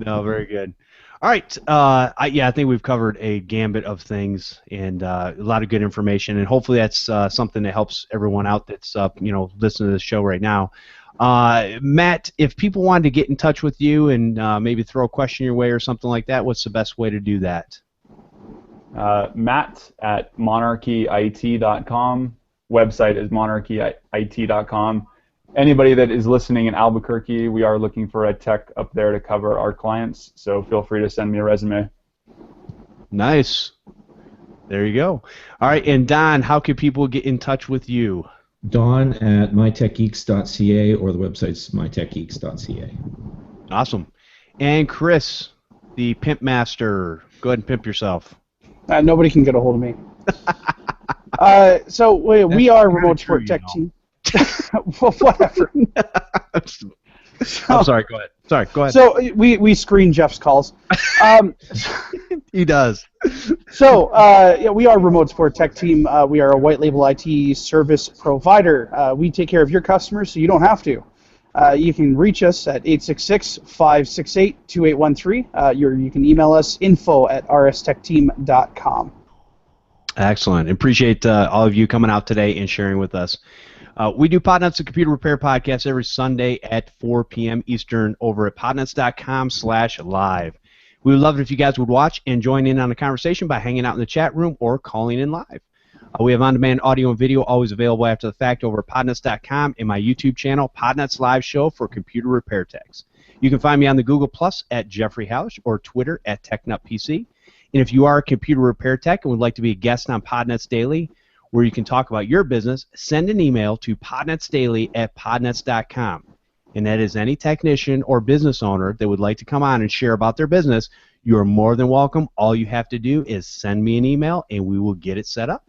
No, very good. All right. I think we've covered a gambit of things and a lot of good information, and hopefully that's something that helps everyone out that's listening to this show right now. Matt, if people wanted to get in touch with you and maybe throw a question your way or something like that, what's the best way to do that? Matt at monarchyit.com. Website is monarchyit.com. Anybody that is listening in Albuquerque, we are looking for a tech up there to cover our clients, so feel free to send me a resume. Nice. There you go. All right, and Don, how can people get in touch with you? Don at MyTechGeeks.ca, or the website's MyTechGeeks.ca. Awesome. And Chris, the pimp master, go ahead and pimp yourself. Nobody can get a hold of me. So we are a remote support tech team. Well, whatever. I'm sorry. Go ahead. Go ahead. So we screen Jeff's calls. He does. So we are a remote support tech team. We are a white label IT service provider. We take care of your customers, so you don't have to. You can reach us at 866-568-2813. You can email us info@rstechteam.com. Excellent. Appreciate all of you coming out today and sharing with us. We do Podnutz, the computer repair podcast, every Sunday at 4 p.m. Eastern over at podnutz.com/live. We would love it if you guys would watch and join in on the conversation by hanging out in the chat room or calling in live. We have on-demand audio and video always available after the fact over at podnutz.com and my YouTube channel, Podnutz Live Show for Computer Repair Techs. You can find me on the Google Plus at Jeffery Halash or Twitter at TechNutPC. And if you are a computer repair tech and would like to be a guest on Podnutz Daily, where you can talk about your business, send an email to podnutzdaily@podnutz.com. And that is any technician or business owner that would like to come on and share about their business. You are more than welcome. All you have to do is send me an email, and we will get it set up.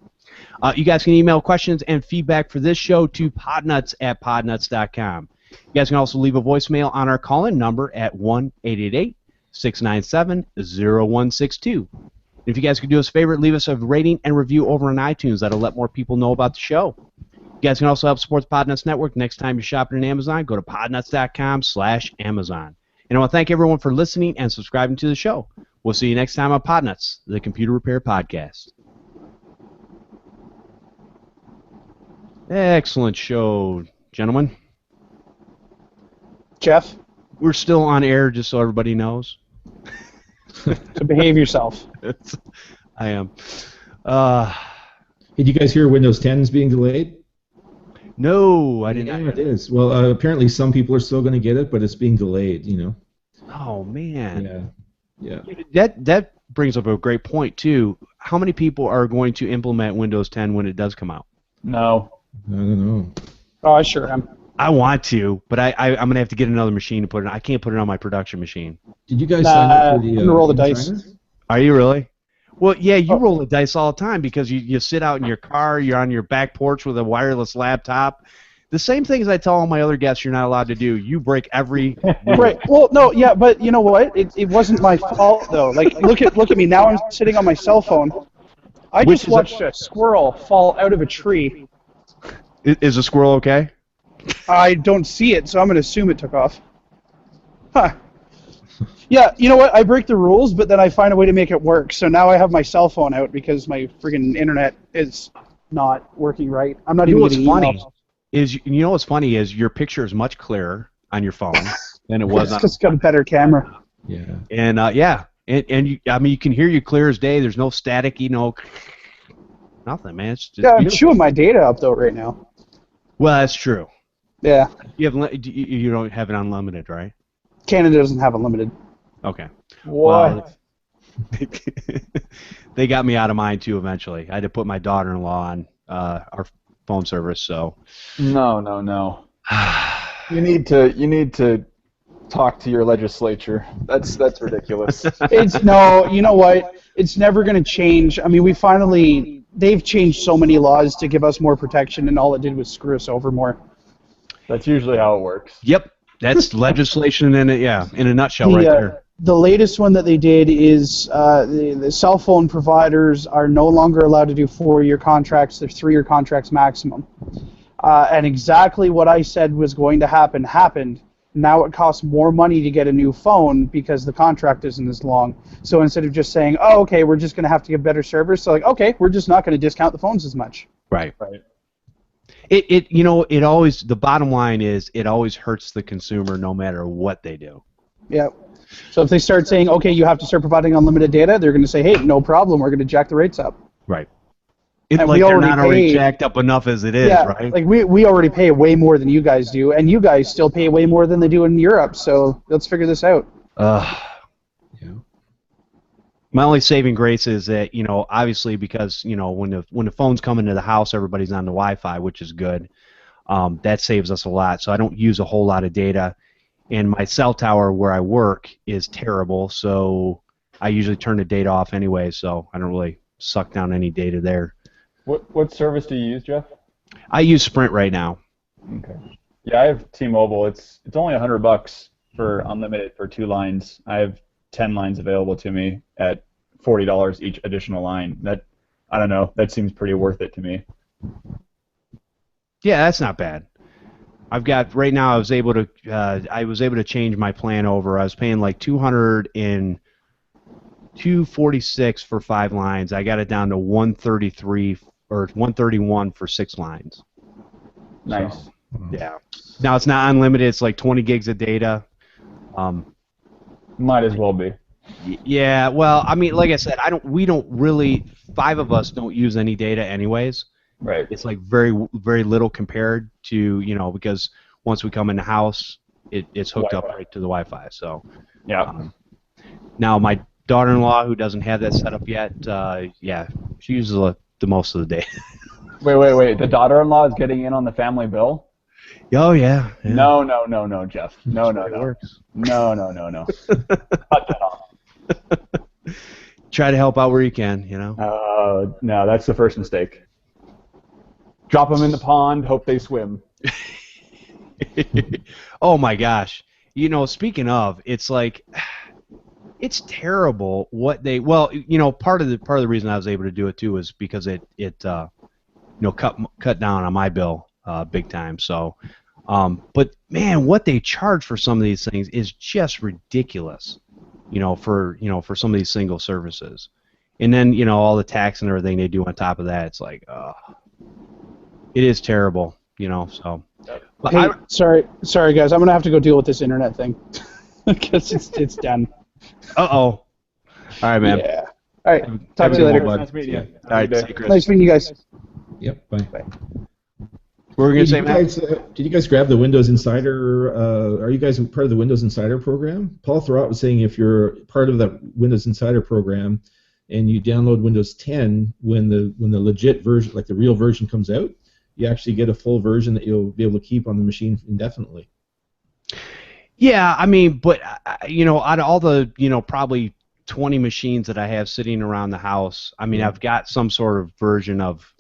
You guys can email questions and feedback for this show to podnutz@podnutz.com. You guys can also leave a voicemail on our call-in number at 1-888-697-0162. If you guys could do us a favor, leave us a rating and review over on iTunes. That'll let more people know about the show. You guys can also help support the Podnutz Network. Next time you're shopping on Amazon, go to podnutz.com/Amazon. And I want to thank everyone for listening and subscribing to the show. We'll see you next time on Podnutz, the Computer Repair Podcast. Excellent show, gentlemen. Jeff, We're still on air, just so everybody knows. so behave yourself. I am. Did you guys hear Windows 10 is being delayed? No, I didn't. Yeah, it is. Well, apparently some people are still going to get it, but it's being delayed, you know. Oh, man. Yeah. That brings up a great point, too. How many people are going to implement Windows 10 when it does come out? No. I don't know. Oh, I sure am. I want to, but I'm going to have to get another machine to put it on. I can't put it on my production machine. Did you guys sign up for the... I'm going to roll the dice. designers? Are you really? Well, yeah, you roll the dice all the time because you sit out in your car, you're on your back porch with a wireless laptop. The same things I tell all my other guests you're not allowed to do. You break every rule. Right. Well, no, yeah, but you know what? It wasn't my fault though. Like, look at me now. I'm sitting on my cell phone. I just watched a squirrel fall out of a tree. Is a squirrel okay? I don't see it, so I'm going to assume it took off. Huh. Yeah, you know what? I break the rules, but then I find a way to make it work. So now I have my cell phone out because my friggin' internet is not working right. I'm not even getting emails. What's funny is your picture is much clearer on your phone than it was on. It's got a better camera. Yeah. And you can hear you clear as day. There's no static, nothing, man. It's just I'm chewing my data up though right now. Well, that's true. Yeah. You don't have it unlimited, right? Canada doesn't have unlimited. Okay. What? Well, they got me out of mine too eventually. I had to put my daughter-in-law on our phone service, so. No. You need to talk to your legislature. That's ridiculous. You know what? It's never going to change. I mean, they've changed so many laws to give us more protection, and all it did was screw us over more. That's usually how it works. Yep. That's legislation in a nutshell right there. The latest one that they did is the cell phone providers are no longer allowed to do 4-year contracts. They're 3-year contracts maximum. And exactly what I said was going to happen happened. Now it costs more money to get a new phone because the contract isn't as long. So instead of just saying, oh, okay, we're just going to have to give better service, so like, okay, we're just not going to discount the phones as much. Right. it always, the bottom line is it always hurts the consumer no matter what they do. Yeah. So if they start saying, okay, you have to start providing unlimited data, they're going to say, hey, no problem, we're going to jack the rates up. Right. And Like we they're already not already pay- jacked up enough as it is, Yeah, right? like we already pay way more than you guys do, and you guys still pay way more than they do in Europe, so let's figure this out. Yeah. My only saving grace is that, obviously because, when the phones come into the house, everybody's on the Wi-Fi, which is good. That saves us a lot. So I don't use a whole lot of data. And my cell tower where I work is terrible, so I usually turn the data off anyway, so I don't really suck down any data there. What service do you use, Jeff? I use Sprint right now. Okay. Yeah, I have T-Mobile. It's only $100 for unlimited for 2 lines. I have 10 lines available to me at $40 each additional line. I don't know. That seems pretty worth it to me. Yeah, that's not bad. I've got right now. I was able to change my plan over. I was paying like $246 for 5 lines. I got it down to 133 or 131 for 6 lines. Nice. So, yeah. Now it's not unlimited. It's like 20 gigs of data. Might as well be. Yeah. Well, I mean, like I said, we don't really. 5 of us don't use any data anyways. Right. It's like very, very little compared to, because once we come in the house, it's hooked Wi-Fi. up right to the Wi-Fi. So. Yeah. Now my daughter-in-law, who doesn't have that set up yet, yeah, she uses the most of the day. Wait. The daughter-in-law is getting in on the family bill? Oh yeah. No, Jeff. No. It works. No. Cut that off. Try to help out where you can, No, that's the first mistake. Drop them in the pond, hope they swim. Oh my gosh. Speaking of, it's like it's terrible what they part of the reason I was able to do it too is because it cut down on my bill big time. So but man, what they charge for some of these things is just ridiculous. For some of these single services. And then, all the tax and everything they do on top of that, it's like it is terrible, so. Hey, sorry guys, I'm going to have to go deal with this internet thing because it's done. Uh-oh. All right, man. Yeah. All right. Talk to you later. Nice meeting you. All right, see you, Chris. Nice meeting you guys. Yep. Bye. What were we going to say, Matt? Did you guys grab the Windows Insider? Are you guys part of the Windows Insider program? Paul Thurrott was saying if you're part of that Windows Insider program and you download Windows 10, when the legit version, like the real version, comes out, you actually get a full version that you'll be able to keep on the machine indefinitely. Yeah, I mean, but out of all the probably 20 machines that I have sitting around the house, I mean, I've got some sort of version of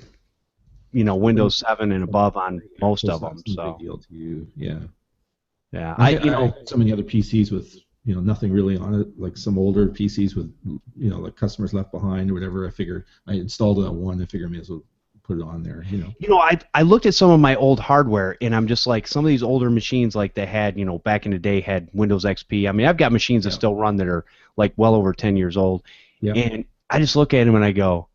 Windows 7 and above on most of them. So big deal to you, yeah. Yeah, I had so many other PCs with nothing really on it, like some older PCs with like customers left behind or whatever. I figured I installed it on one. I figured I may as well put it on there. I looked at some of my old hardware and I'm just like, some of these older machines like they had back in the day had Windows XP. I mean, I've got machines that still run that are like well over 10 years old, and I just look at them and I go,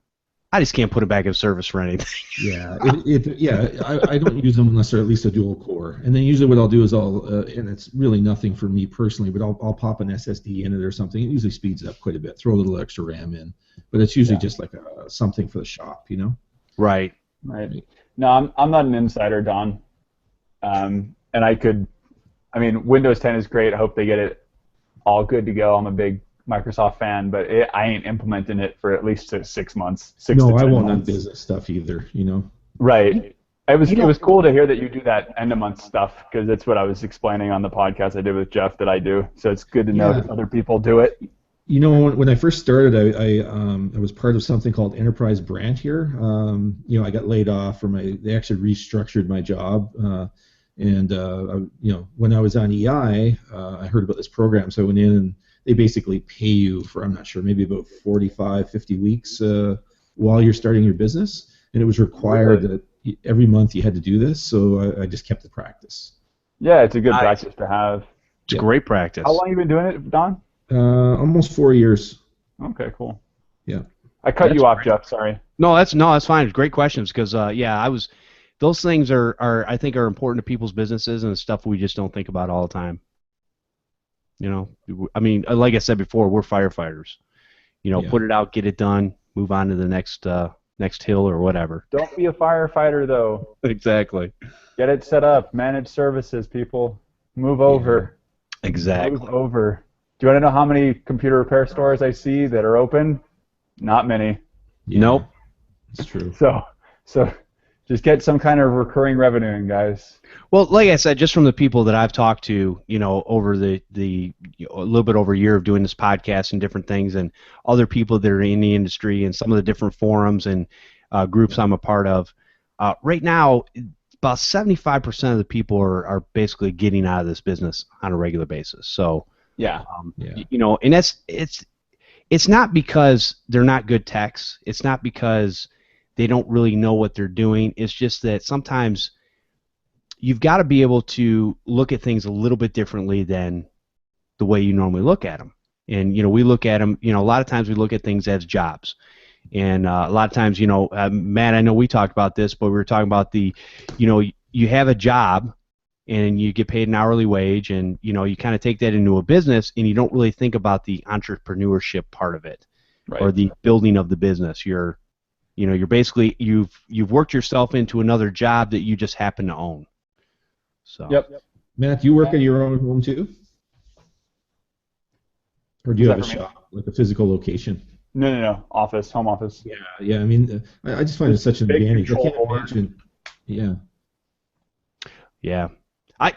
I just can't put it back in service for anything. Yeah, I don't use them unless they're at least a dual core. And then usually what I'll do is and it's really nothing for me personally, but I'll pop an SSD in it or something. It usually speeds it up quite a bit. Throw a little extra RAM in, but it's usually just like something for the shop, Right. No, I'm not an insider, Don. And Windows 10 is great. I hope they get it all good to go. I'm a big Microsoft fan, but I ain't implementing it for at least 6 months. No, I 10 won't on months. business stuff either, Right. It was cool to hear that you do that end of month stuff because that's what I was explaining on the podcast I did with Jeff that I do. So it's good to know that other people do it. When I first started, I was part of something called Enterprise Brand here. I got laid off, they actually restructured my job. When I was on EI, I heard about this program, so I went in and they basically pay you for, I'm not sure, maybe about 45, 50 weeks while you're starting your business, and it was required that every month you had to do this, so I just kept the practice. Yeah, it's a good practice to have. It's great practice. How long have you been doing it, Don? Almost 4 years. Okay, cool. Yeah. I cut you off, Jeff. Sorry. No, that's fine. Great questions because I was those things are I think are important to people's businesses and stuff we just don't think about all the time. You know, I mean, like I said before, we're firefighters. You know, Yeah. put it out, get it done, move on to the next hill or whatever. Don't be a firefighter, though. Exactly. Get it set up. Manage services, people. Move over. Exactly. Move over. Do you want to know how many computer repair stores I see that are open? Not many. Yeah, Nope. it's true. So just get some kind of recurring revenue in, guys. Well, like I said, just from the people that I've talked to, you know, over the a little bit over a year of doing this podcast and different things, and other people that are in the industry and some of the different forums and groups I'm a part of, right now, about 75% of the people are basically getting out of this business on a regular basis. So, Yeah. Yeah. you know, and it's not because they're not good techs. It's not because they don't really know what they're doing. It's just that sometimes you've got to be able to look at things a little bit differently than the way you normally look at them. And, you know, we look at them, you know, a lot of times we look at things as jobs. And a lot of times, you know, Matt, I know we talked about this, but we were talking about you know, you have a job and you get paid an hourly wage, and, you know, you kind of take that into a business and you don't really think about the entrepreneurship part of it, Right. or the building of the business. You're basically, you've worked yourself into another job that you just happen to own. So. Yep. Matt, do you work at your own home too? Or do you Is have a that for me? shop, like a physical location? No. Office, home office. Yeah. I mean, I just find it such an Big advantage. I control can't board. imagine. Yeah. Yeah.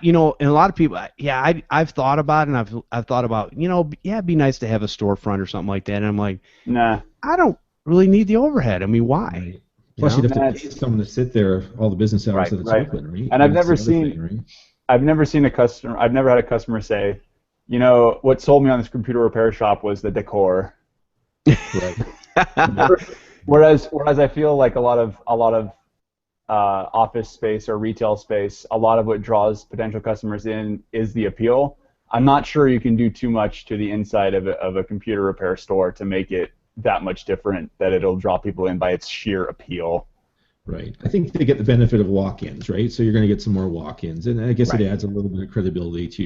You know, and a lot of people, I've thought about it, and I've thought about, you know, yeah, it'd be nice to have a storefront or something like that. And I'm like, Nah. I don't really need the overhead. I mean, why? Right. Plus, know? you'd have to That's- pay someone to sit there all the business hours Right, that it's right. open, right? And I've That's never the other seen- thing, right? I've never had a customer say, you know, what sold me on this computer repair shop was the decor. Right. Whereas I feel like a lot of office space or retail space, a lot of what draws potential customers in is the appeal. I'm not sure you can do too much to the inside of a computer repair store to make it that much different that it'll draw people in by its sheer appeal. Right. I think they get the benefit of walk-ins, right? So you're going to get some more walk-ins, and I guess Right. it adds a little bit of credibility to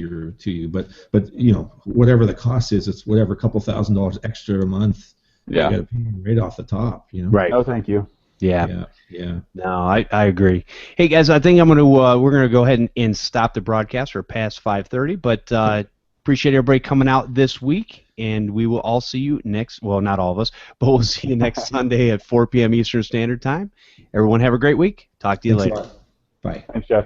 you. But you know, whatever the cost is, it's whatever couple $1,000s extra a month. Yeah. You got to pay right off the top, you know. Right. No, thank you. Yeah. Yeah. No, I agree. Hey guys, I think we're gonna go ahead and stop the broadcast. We're past 5:30, but appreciate everybody coming out this week, and we will all see you not all of us, but we'll see you next Sunday at 4 p.m. Eastern Standard Time. Everyone have a great week. Talk to you Thanks a later. lot. Bye. Thanks, Jeff.